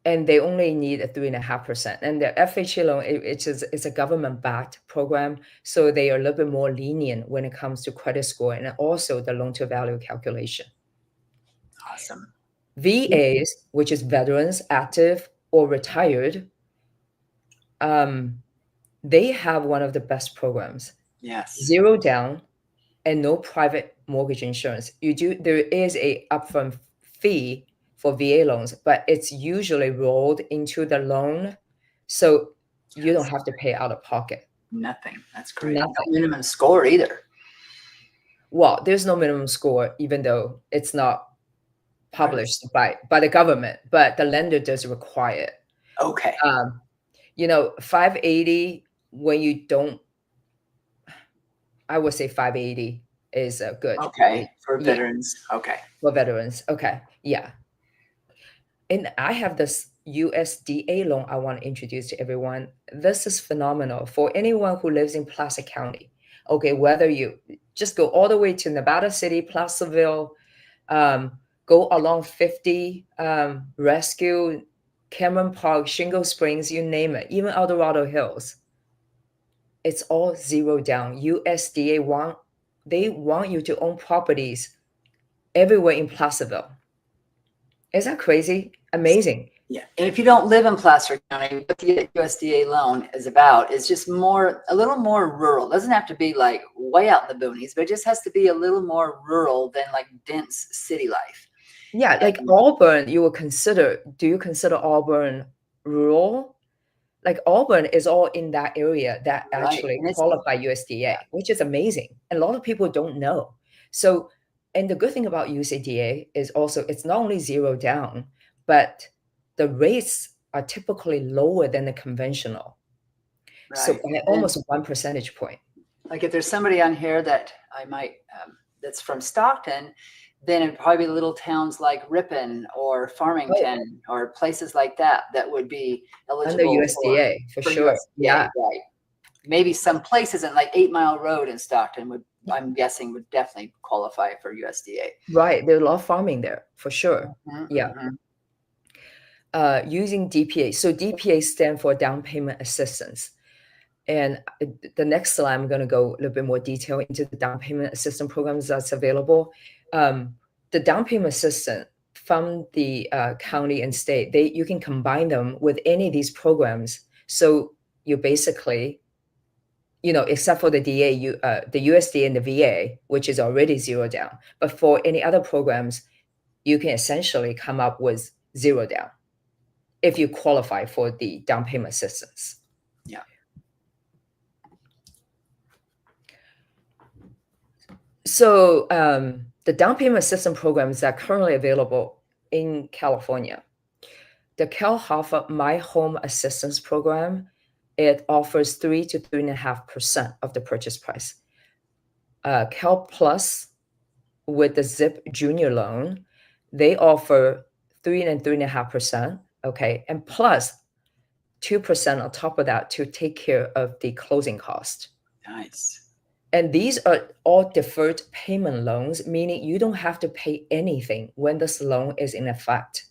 S1: And they only need a 3.5%. And the FHA loan, it's a government-backed program, so they are a little bit more lenient when it comes to credit score and also the loan-to-value calculation.
S2: Awesome.
S1: VAs, which is veterans, active or retired, they have one of the best programs.
S2: Yes.
S1: 0 down and no private mortgage insurance. There is a upfront fee for VA loans, but it's usually rolled into the loan, so you don't have to pay out of pocket.
S2: Nothing. That's great.
S1: Nothing.
S2: No minimum score either.
S1: Well, there's no minimum score, even though it's not published by the government, but the lender does require it.
S2: Okay.
S1: 580 when you don't. I would say 580 is good.
S2: Okay, for veterans. Okay.
S1: For veterans. Okay. Yeah. And I have this USDA loan I want to introduce to everyone. This is phenomenal for anyone who lives in Placer County. Okay, whether you just go all the way to Nevada City, Placerville, go along 50, Rescue, Cameron Park, Shingle Springs, you name it, even El Dorado Hills. It's all 0 down. USDA want you to own properties everywhere in Placerville. Is that crazy? Amazing.
S2: Yeah. And if you don't live in Placer County, what the USDA loan is about is just a little more rural. It doesn't have to be like way out in the boonies, but it just has to be a little more rural than like dense city life.
S1: Yeah, like Auburn, do you consider Auburn rural? Like Auburn is all in that area that actually qualify USDA, which is amazing. And a lot of people don't know. So, and the good thing about USDA is also it's not only 0 down, but the rates are typically lower than the conventional. Right. So by almost 1 percentage point.
S2: Like if there's somebody on here that I might, that's from Stockton, then it'd probably be little towns like Ripon or Farmington or places like that would be eligible
S1: under USDA for sure.
S2: USDA, yeah, right. Maybe some places in like 8 Mile Road in Stockton I'm guessing would definitely qualify for USDA.
S1: Right, there's a lot of farming there for sure. Yeah. Using DPA. So DPA stand for down payment assistance. And the next slide, I'm going to go a little bit more detail into the down payment assistance programs that's available. The down payment assistance from the county and state, you can combine them with any of these programs. So you basically, except for the DA, the USDA and the VA, which is already 0 down. But for any other programs, you can essentially come up with 0 down. if you qualify for the down payment assistance.
S2: Yeah.
S1: So the down payment assistance programs that are currently available in California, the CalHoffa My Home Assistance Program, it offers 3 to 3.5% of the purchase price. Cal Plus with the ZIP Junior Loan, they offer 3 and 3.5%, okay, and plus 2% on top of that to take care of the closing cost.
S2: Nice.
S1: And these are all deferred payment loans, meaning you don't have to pay anything when this loan is in effect.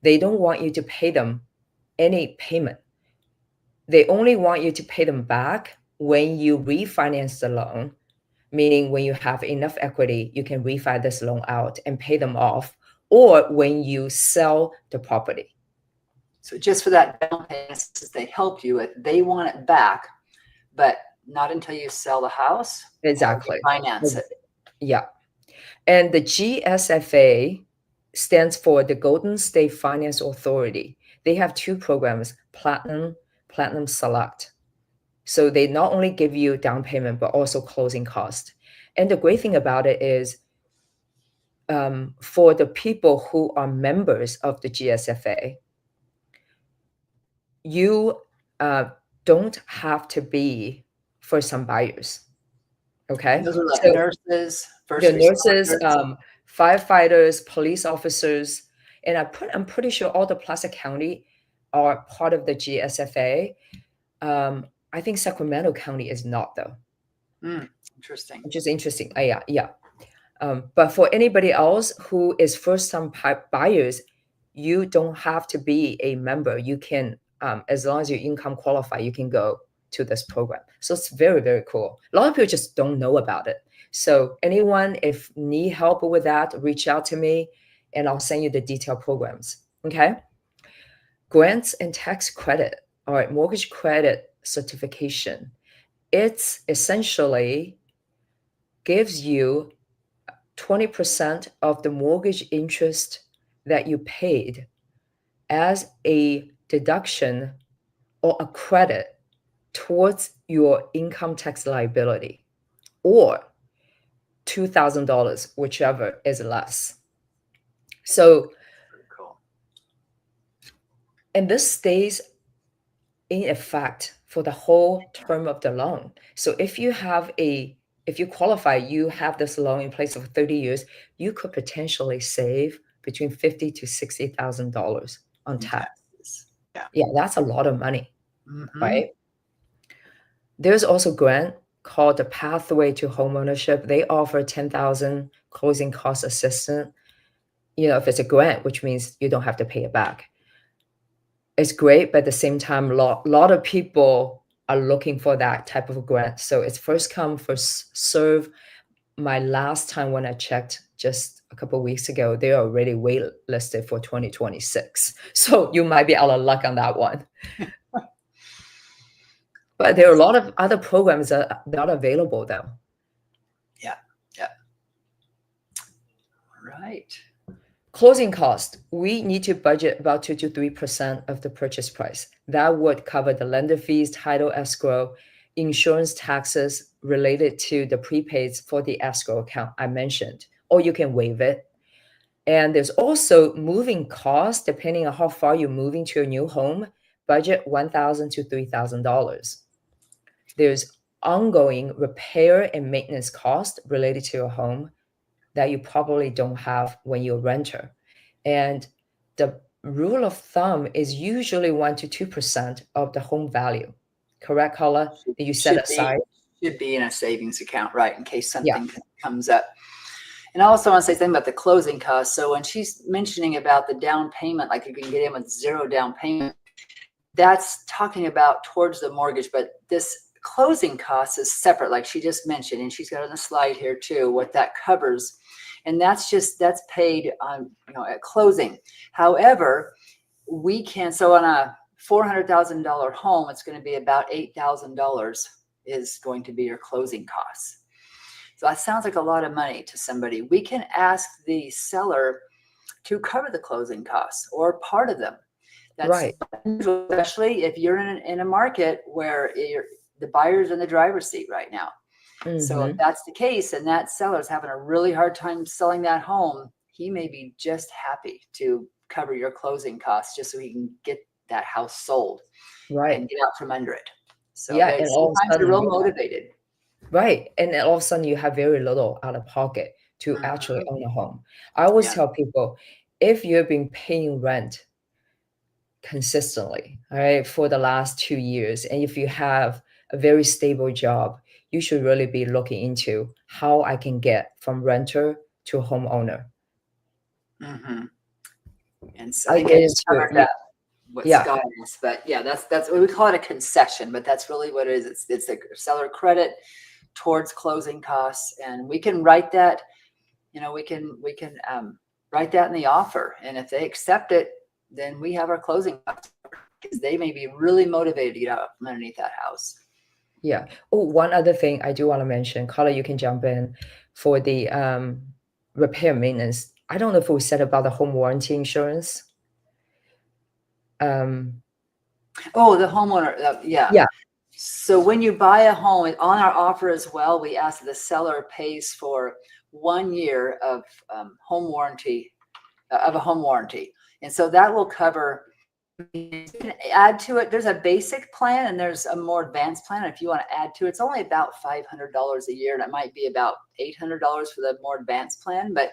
S1: They don't want you to pay them any payment. They only want you to pay them back when you refinance the loan, meaning when you have enough equity, you can refi this loan out and pay them off, or when you sell the property.
S2: So just for that down payment they help you with, they want it back, but not until you sell the house.
S1: Exactly.
S2: Finance it.
S1: Yeah. And the GSFA stands for the Golden State Finance Authority. They have 2 programs, Platinum Select. So they not only give you down payment, but also closing cost. And the great thing about it is for the people who are members of the GSFA, you don't have to be first-time buyers. Okay.
S2: Those are like
S1: So
S2: nurses, first
S1: the nurses,
S2: responders.
S1: firefighters, police officers, and I'm pretty sure all the Placer County are part of the GSFA. I think Sacramento County is not, though.
S2: Interesting.
S1: Which is interesting. Yeah. But for anybody else who is first-time buyers, you don't have to be a member. You can, as long as your income qualify, you can go to this program. So it's very, very cool. A lot of people just don't know about it. So anyone, if need help with that, reach out to me and I'll send you the detailed programs. Okay. Grants and tax credit, all right, mortgage credit certification. It's essentially gives you 20% of the mortgage interest that you paid as a deduction or a credit towards your income tax liability, or $2,000, whichever is less. So,
S2: Cool.
S1: and this stays in effect for the whole term of the loan. So if you qualify, you have this loan in place for 30 years, you could potentially save between $50,000 to $60,000 on taxes. Yeah, that's a lot of money, right? There's also a grant called the Pathway to Homeownership. They offer $10,000 closing cost assistance. If it's a grant, which means you don't have to pay it back. It's great, but at the same time, a lot of people are looking for that type of grant. So it's first come, first serve. My last time when I checked just a couple of weeks ago, they are already waitlisted for 2026. So you might be out of luck on that one. But there are a lot of other programs that are not available, though.
S2: Yeah. Right.
S1: Closing cost, we need to budget about 2 to 3% of the purchase price. That would cover the lender fees, title escrow, insurance taxes related to the prepaids for the escrow account I mentioned, or you can waive it. And there's also moving costs, depending on how far you're moving to your new home, budget $1,000 to $3,000. There's ongoing repair and maintenance costs related to your home that you probably don't have when you're a renter. And the rule of thumb is usually 1 to 2% of the home value. Correct, Carla? That you set aside?
S2: Should be in a savings account, right, in case something comes up. And I also want to say something about the closing costs. So when she's mentioning about the down payment, like you can get in with 0 down payment, that's talking about towards the mortgage, but this closing cost is separate, like she just mentioned, and she's got on the slide here too, what that covers. And that's paid on, at closing. However, so on a $400,000 home, it's going to be about $8,000 is going to be your closing costs. So that sounds like a lot of money to somebody. We can ask the seller to cover the closing costs or part of them. That's
S1: Right.
S2: especially if you're in a market where the buyer's in the driver's seat right now. So if that's the case and that seller's having a really hard time selling that home, he may be just happy to cover your closing costs just so he can get that house sold
S1: Right.
S2: and get out from under it. So
S1: Yeah, and all of a
S2: sometimes they're
S1: sudden
S2: real motivated.
S1: right, and then all of a sudden you have very little out of pocket to actually own a home. I always
S2: Yeah.
S1: tell people, if you've been paying rent consistently, all right, for the last 2 years, and if you have a very stable job, you should really be looking into how I can get from renter to homeowner.
S2: And so
S1: I
S2: I think
S1: get
S2: I
S1: into
S2: just covered that, what
S1: yeah,
S2: Scott is, but yeah, that's we call it a concession, but that's really what it is. It's the seller credit towards closing costs, and we can write that. We can write that in the offer, and if they accept it, then we have our closing costs because they may be really motivated to get out from underneath that house.
S1: yeah. Oh, one other thing I do want to mention, Carla, you can jump in for the repair maintenance. I don't know if we said about the home warranty insurance.
S2: Oh, the homeowner, yeah.
S1: Yeah.
S2: So when you buy a home, on our offer as well, we ask that the seller pays for 1 year of home warranty, of a home warranty. And so that will cover, you can add to it. There's a basic plan and there's a more advanced plan. If you want to add to it, it's only about $500 a year, and it might be about $800 for the more advanced plan. But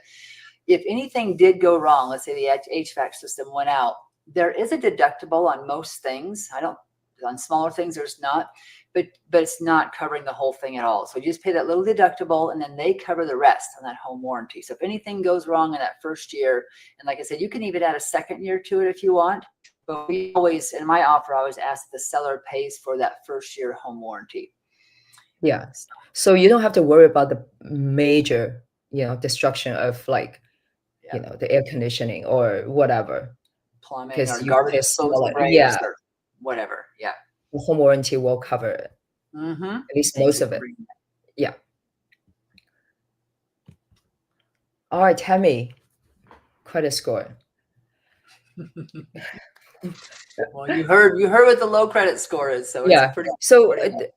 S2: if anything did go wrong, let's say the HVAC system went out, there is a deductible on most things. On smaller things, there's not, but it's not covering the whole thing at all. So you just pay that little deductible, and then they cover the rest on that home warranty. So if anything goes wrong in that first year, and like I said, you can even add a second year to it if you want. But we always, in my offer, I always ask the seller pays for that first year home warranty.
S1: Yeah. So you don't have to worry about the major, destruction of the air conditioning or whatever.
S2: Plumbing
S1: Because
S2: or
S1: you
S2: garbage
S1: just
S2: disposal breaks
S1: yeah,
S2: or whatever. Yeah.
S1: the home warranty will cover it, at least
S2: Thank
S1: most
S2: you
S1: of
S2: for
S1: it.
S2: bringing that.
S1: Yeah. All right, Tammy, credit score.
S2: Well, you heard what the low credit score is, so
S1: Yeah.
S2: it's pretty.
S1: So
S2: pretty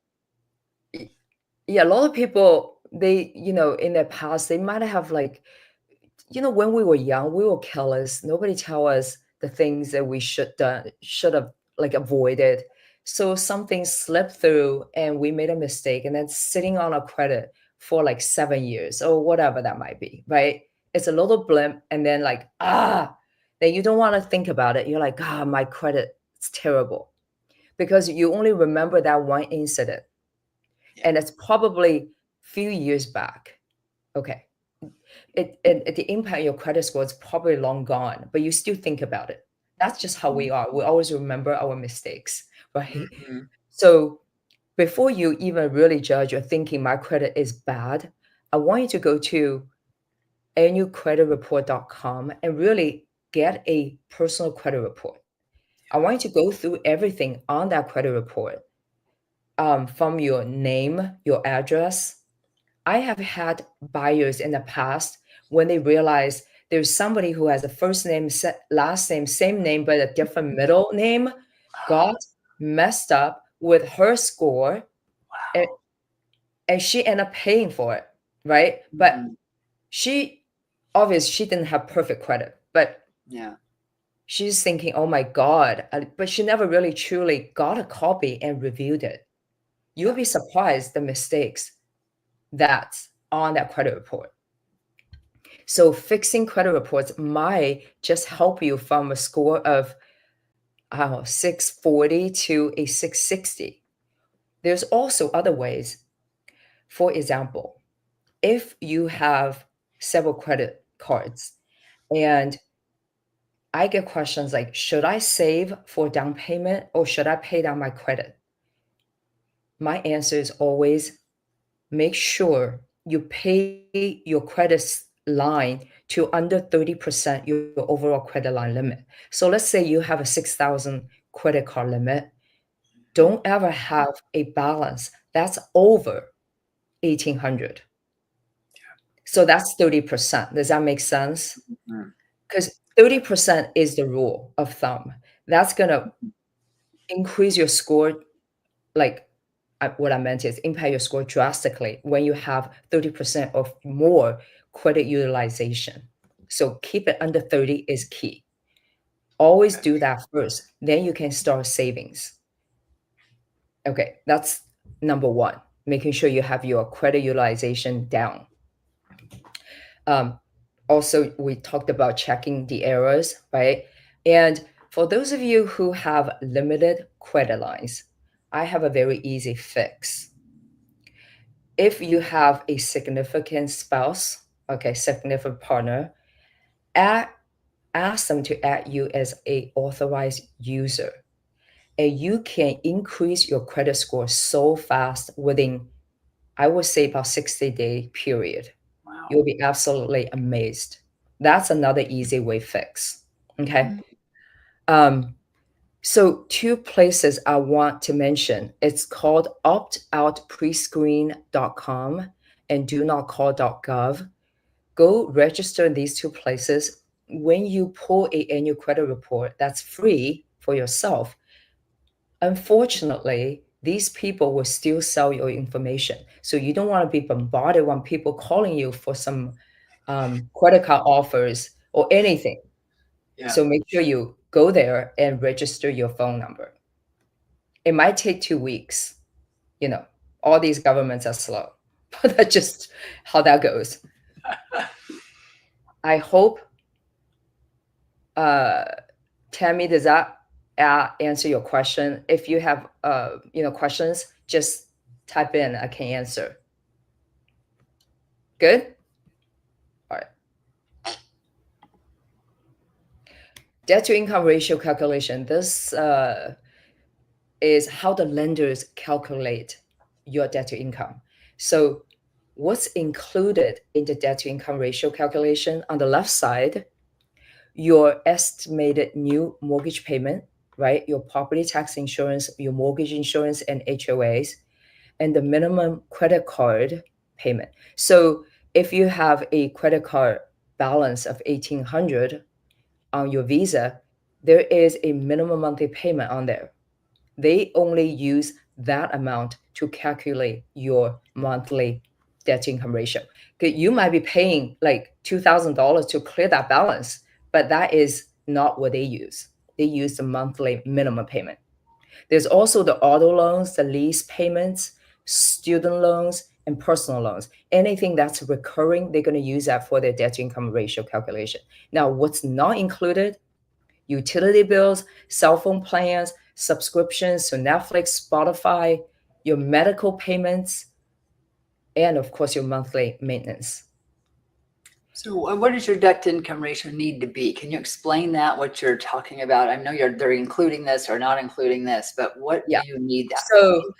S1: yeah, a lot of people, they, in their past, they might have when we were young, we were careless. Nobody tell us the things that we should have avoided. So something slipped through and we made a mistake, and then sitting on a credit for 7 years or whatever that might be, right? It's a little blimp, and then then you don't want to think about it. You're like, my credit is terrible, because you only remember that one incident, and it's probably few years back. Okay. The impact on your credit score is probably long gone, but you still think about it. That's just how we are. We always remember our mistakes, right? So before you even really judge or thinking my credit is bad, I want you to go to annualcreditreport.com and really get a personal credit report. I want you to go through everything on that credit report, from your name, your address. I have had buyers in the past, when they realize there's somebody who has a first name, last name, same name, but a different middle name, got messed up with her score, and, she ended up paying for it, right? But she didn't have perfect credit, but
S2: Yeah.
S1: she's thinking, oh my God, but she never really truly got a copy and reviewed it. You'll be surprised the mistakes that's on that credit report. So fixing credit reports might just help you from a score of 640 to a 660. There's also other ways. For example, if you have several credit cards, and I get questions like, should I save for down payment or should I pay down my credit? My answer is always, make sure you pay your credit line to under 30% your overall credit line limit. So let's say you have a 6,000 credit card limit. Don't ever have a balance that's over 1,800. So that's 30%. Does that make sense? Because 30% is the rule of thumb. That's gonna increase your score, like what I meant is impact your score drastically when you have 30% or more credit utilization. So keep it under 30 is key. Always do that first, then you can start savings. Okay, that's number one, making sure you have your credit utilization down. Also, we talked about checking the errors, right? And for those of you who have limited credit lines, I have a very easy fix. If you have a significant spouse, okay, significant partner, ask them to add you as a authorized user. And you can increase your credit score so fast within, I would say, about 60-day period.
S2: Wow.
S1: You'll be absolutely amazed. That's another easy way fix. Okay. So two places I want to mention. It's called optoutprescreen.com and donotcall.gov. Go register in these two places. When you pull a annual credit report, that's free for yourself. Unfortunately, these people will still sell your information. So you don't want to be bombarded when people calling you for some credit card offers or anything.
S2: Yeah.
S1: So make sure you go there and register your phone number. It might take 2 weeks. You know, all these governments are slow, but that's just how that goes. I hope, Tammy, does that answer your question? If you have, questions, just type in. I can answer. Good? All right. Debt to income ratio calculation. This is how the lenders calculate your debt to income. So what's included in the debt to income ratio calculation? On the left side, your estimated new mortgage payment, right? Your property tax insurance, your mortgage insurance, and HOAs, and the minimum credit card payment. So if you have a credit card balance of $1,800 on your Visa, there is a minimum monthly payment on there. They only use that amount to calculate your monthly debt to income ratio. You might be paying like $2,000 to clear that balance, but that is not what they use. They use the monthly minimum payment. There's also the auto loans, the lease payments, student loans, and personal loans. Anything that's recurring, they're going to use that for their debt to income ratio calculation. Now, what's not included? Utility bills, cell phone plans, subscriptions to Netflix, Spotify, your medical payments, and of course, your monthly maintenance.
S2: So what does your debt to income ratio need to be? Can you explain that, what you're talking about? I know they're including this or not including this, but what do you need that
S1: So,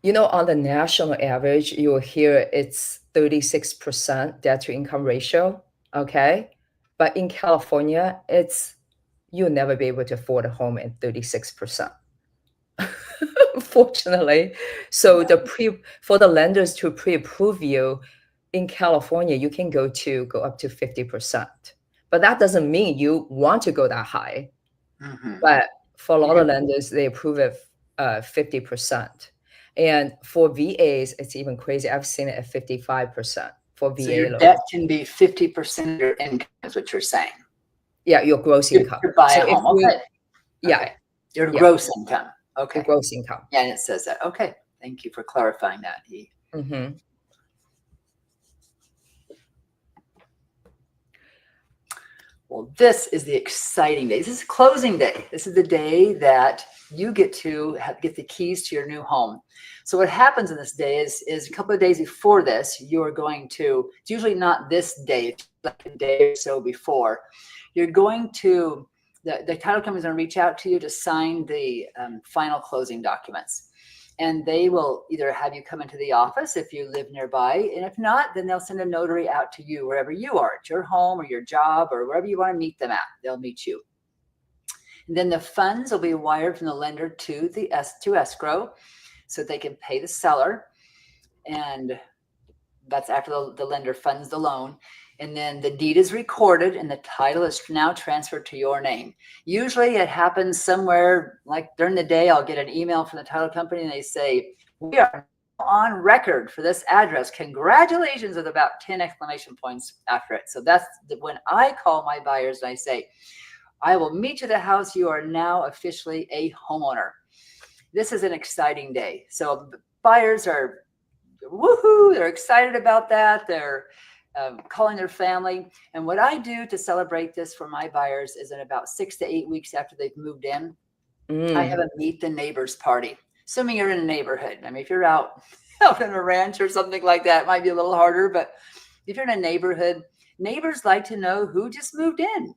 S1: on the national average, you'll hear it's 36% debt to income ratio, okay? But in California, you'll never be able to afford a home at 36%. Unfortunately. So for the lenders to pre-approve you in California, you can go up to 50%. But that doesn't mean you want to go that high. But for a lot of lenders, they approve it 50%. And for VAs, it's even crazy. I've seen it at 55% for VA
S2: So your
S1: loans.
S2: debt can be 50% of your income, is what you're saying.
S1: Yeah, your gross income.
S2: To buy a home. Okay.
S1: Yeah.
S2: Okay. Your gross income. Okay.
S1: Your gross income.
S2: Yeah, and it says that. Okay. Thank you for clarifying that, E.
S1: Mm-hmm.
S2: Well, this is the exciting day. This is closing day. This is the day that you get to get the keys to your new home. So what happens in this day is a couple of days before this, you're going to, it's usually not this day, it's like a day or so before, you're going to, the title company is going to reach out to you to sign the final closing documents. And they will either have you come into the office if you live nearby. And if not, then they'll send a notary out to you wherever you are, at your home or your job or wherever you want to meet them at. They'll meet you. And then the funds will be wired from the lender to escrow so they can pay the seller. And that's after the lender funds the loan. And then the deed is recorded and the title is now transferred to your name. Usually it happens somewhere like during the day. I'll get an email from the title company and they say, we are on record for this address. Congratulations, with about 10 exclamation points after it. So that's when I call my buyers and I say, I will meet you at the house. You are now officially a homeowner. This is an exciting day. So buyers are woohoo, they're excited about that. They're calling their family. And what I do to celebrate this for my buyers is in about 6 to 8 weeks after they've moved in, I have a meet the neighbors party. Assuming you're in a neighborhood. I mean, if you're out in a ranch or something like that, it might be a little harder. But if you're in a neighborhood, neighbors like to know who just moved in.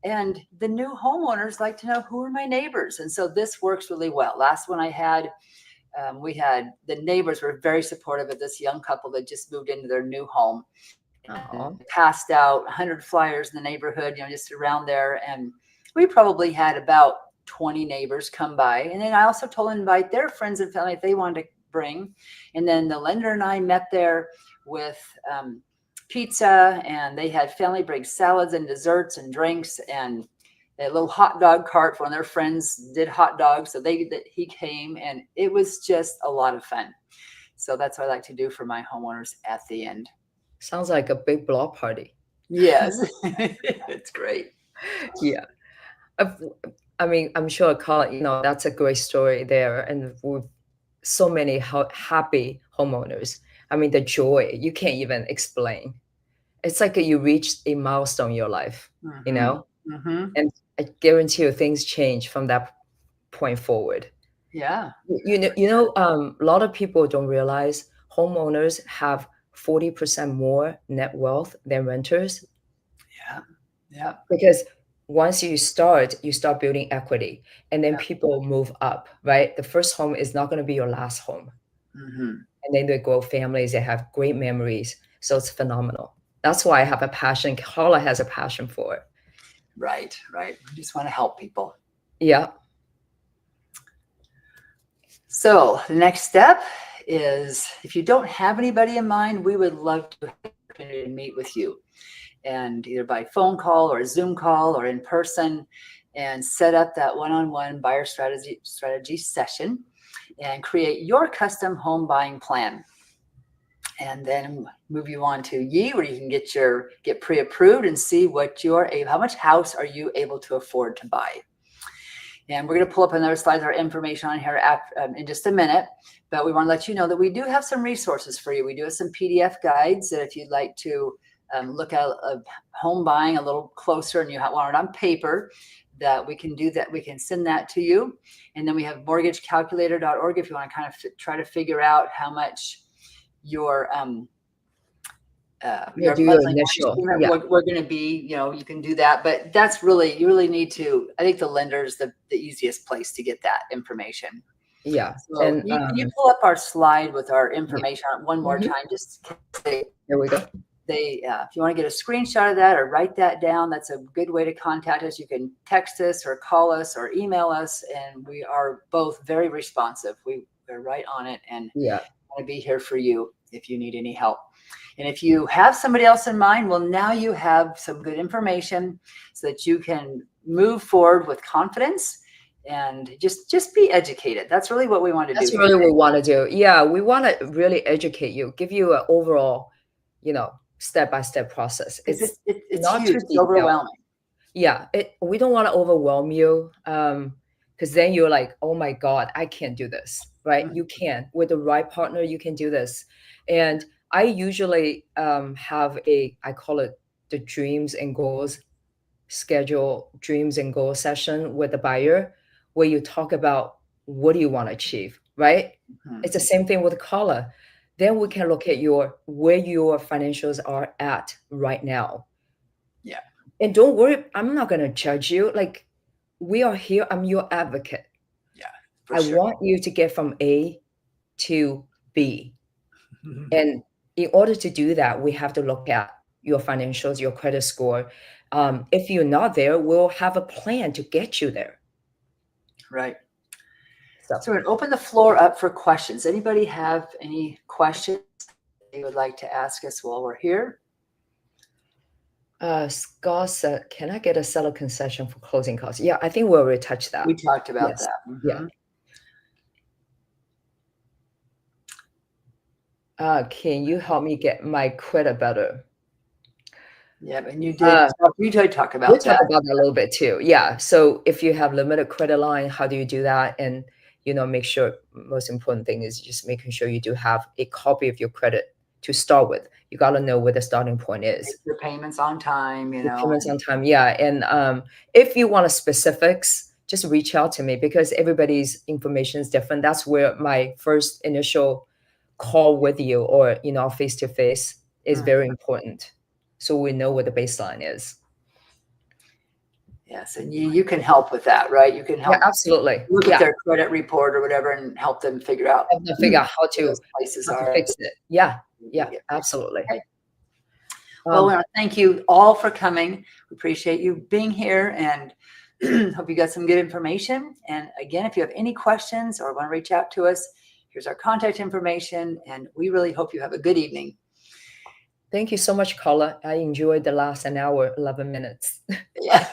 S2: And the new homeowners like to know who are my neighbors. And so this works really well. Last one I had, we had the neighbors were very supportive of this young couple that just moved into their new home. Passed out 100 flyers in the neighborhood, just around there. And we probably had about 20 neighbors come by. And then I also told them to invite their friends and family if they wanted to bring. And then the lender and I met there with pizza, and they had family bring salads and desserts and drinks, and a little hot dog cart for one of their friends did hot dogs. So he came, and it was just a lot of fun. So that's what I like to do for my homeowners at the end.
S1: Sounds like a big block party.
S2: Yes, it's great.
S1: Yeah. I mean, I'm sure, Carla, that's a great story there. And with so many happy homeowners, I mean, the joy, you can't even explain. It's like you reached a milestone in your life,
S2: Mm-hmm.
S1: And I guarantee you things change from that point forward.
S2: Yeah.
S1: A lot of people don't realize homeowners have 40% more net wealth than renters.
S2: Yeah.
S1: Because once you start building equity, and then people move up, right? The first home is not going to be your last home.
S2: Mm-hmm.
S1: And then they grow families, they have great memories. So it's phenomenal. That's why I have a passion. Carla has a passion for it.
S2: Right. We just want to help people.
S1: Yeah.
S2: So the next step is, if you don't have anybody in mind, we would love to have the opportunity to meet with you, and either by phone call or a Zoom call or in person, and set up that one-on-one buyer strategy session and create your custom home buying plan. And then move you on to Yi, where you can get pre-approved and see how much house are you able to afford to buy. And we're going to pull up another slide, our information on here in just a minute. But we want to let you know that we do have some resources for you. We do have some PDF guides that if you'd like to look at home buying a little closer and you want it on paper, that we can do that. We can send that to you. And then we have mortgagecalculator.org if you want to kind of try to figure out how much your
S1: initial
S2: payment we're going to be. You can do that, but that's you really need to. I think the lender is the easiest place to get that information.
S1: Yeah.
S2: So
S1: And
S2: can you pull up our slide with our information one more time? Just
S1: there we go.
S2: If you want to get a screenshot of that or write that down, that's a good way to contact us. You can text us or call us or email us, and we are both very responsive. We're right on it, and want to be here for you if you need any help. And if you have somebody else in mind, well, now you have some good information so that you can move forward with confidence and just be educated. That's really what we want to do.
S1: That's really what we want to do. Yeah, we want to really educate you, give you an overall, step-by-step process.
S2: It's
S1: not
S2: huge. It's overwhelming.
S1: Yeah, we don't want to overwhelm you, because then you're like, oh my God, I can't do this, right? Mm-hmm. You can. With the right partner, you can do this. And I usually have I call it the dreams and goals session with the buyer, where you talk about what do you want to achieve, right? Mm-hmm. It's the same thing with Carla. Then we can look at where your financials are at right now.
S2: Yeah.
S1: And don't worry, I'm not going to judge you. Like, we are here. I'm your advocate.
S2: Yeah.
S1: I want you to get from A to B. Mm-hmm. And in order to do that, we have to look at your financials, your credit score. If you're not there, we'll have a plan to get you there.
S2: Right. So we're going to open the floor up for questions. Anybody have any questions they would like to ask us while we're here?
S1: Scott said, "Can I get a seller concession for closing costs?" Yeah, I think we already touched that.
S2: We talked about
S1: Yes.
S2: that.
S1: Yeah. Can you help me get my credit better?
S2: Yeah, and you
S1: Uh,
S2: did talk
S1: we
S2: about
S1: talk
S2: that.
S1: about that a little bit too. Yeah. So if you have limited credit line, how do you do that? And make sure most important thing is just making sure you do have a copy of your credit to start with. You got to know where the starting point is.
S2: Make your payments on time,
S1: Your payments on time, yeah. And if you want specifics, just reach out to me because everybody's information is different. That's where my first initial call with you or face to face is very important, so we know what the baseline is.
S2: Yes, and you can help with that, right? You can
S1: Yeah,
S2: help
S1: absolutely.
S2: look
S1: Yeah,
S2: at their credit report or whatever and help them figure out
S1: have to figure out how
S2: where
S1: to
S2: those places are.
S1: fix it. Yeah, yeah,
S2: Yeah.
S1: absolutely.
S2: Okay. Well, we want to thank you all for coming. We appreciate you being here and hope you got some good information. And again, if you have any questions or want to reach out to us, here's our contact information. And we really hope you have a good evening.
S1: Thank you so much, Carla. I enjoyed the last an hour, 11 minutes.
S2: Yeah.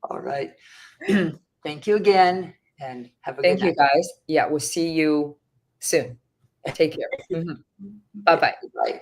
S2: All right. Thank you again and have a good
S1: Thank you,
S2: night.
S1: guys. Yeah, we'll see you soon. Take care. Bye-bye.
S2: Bye.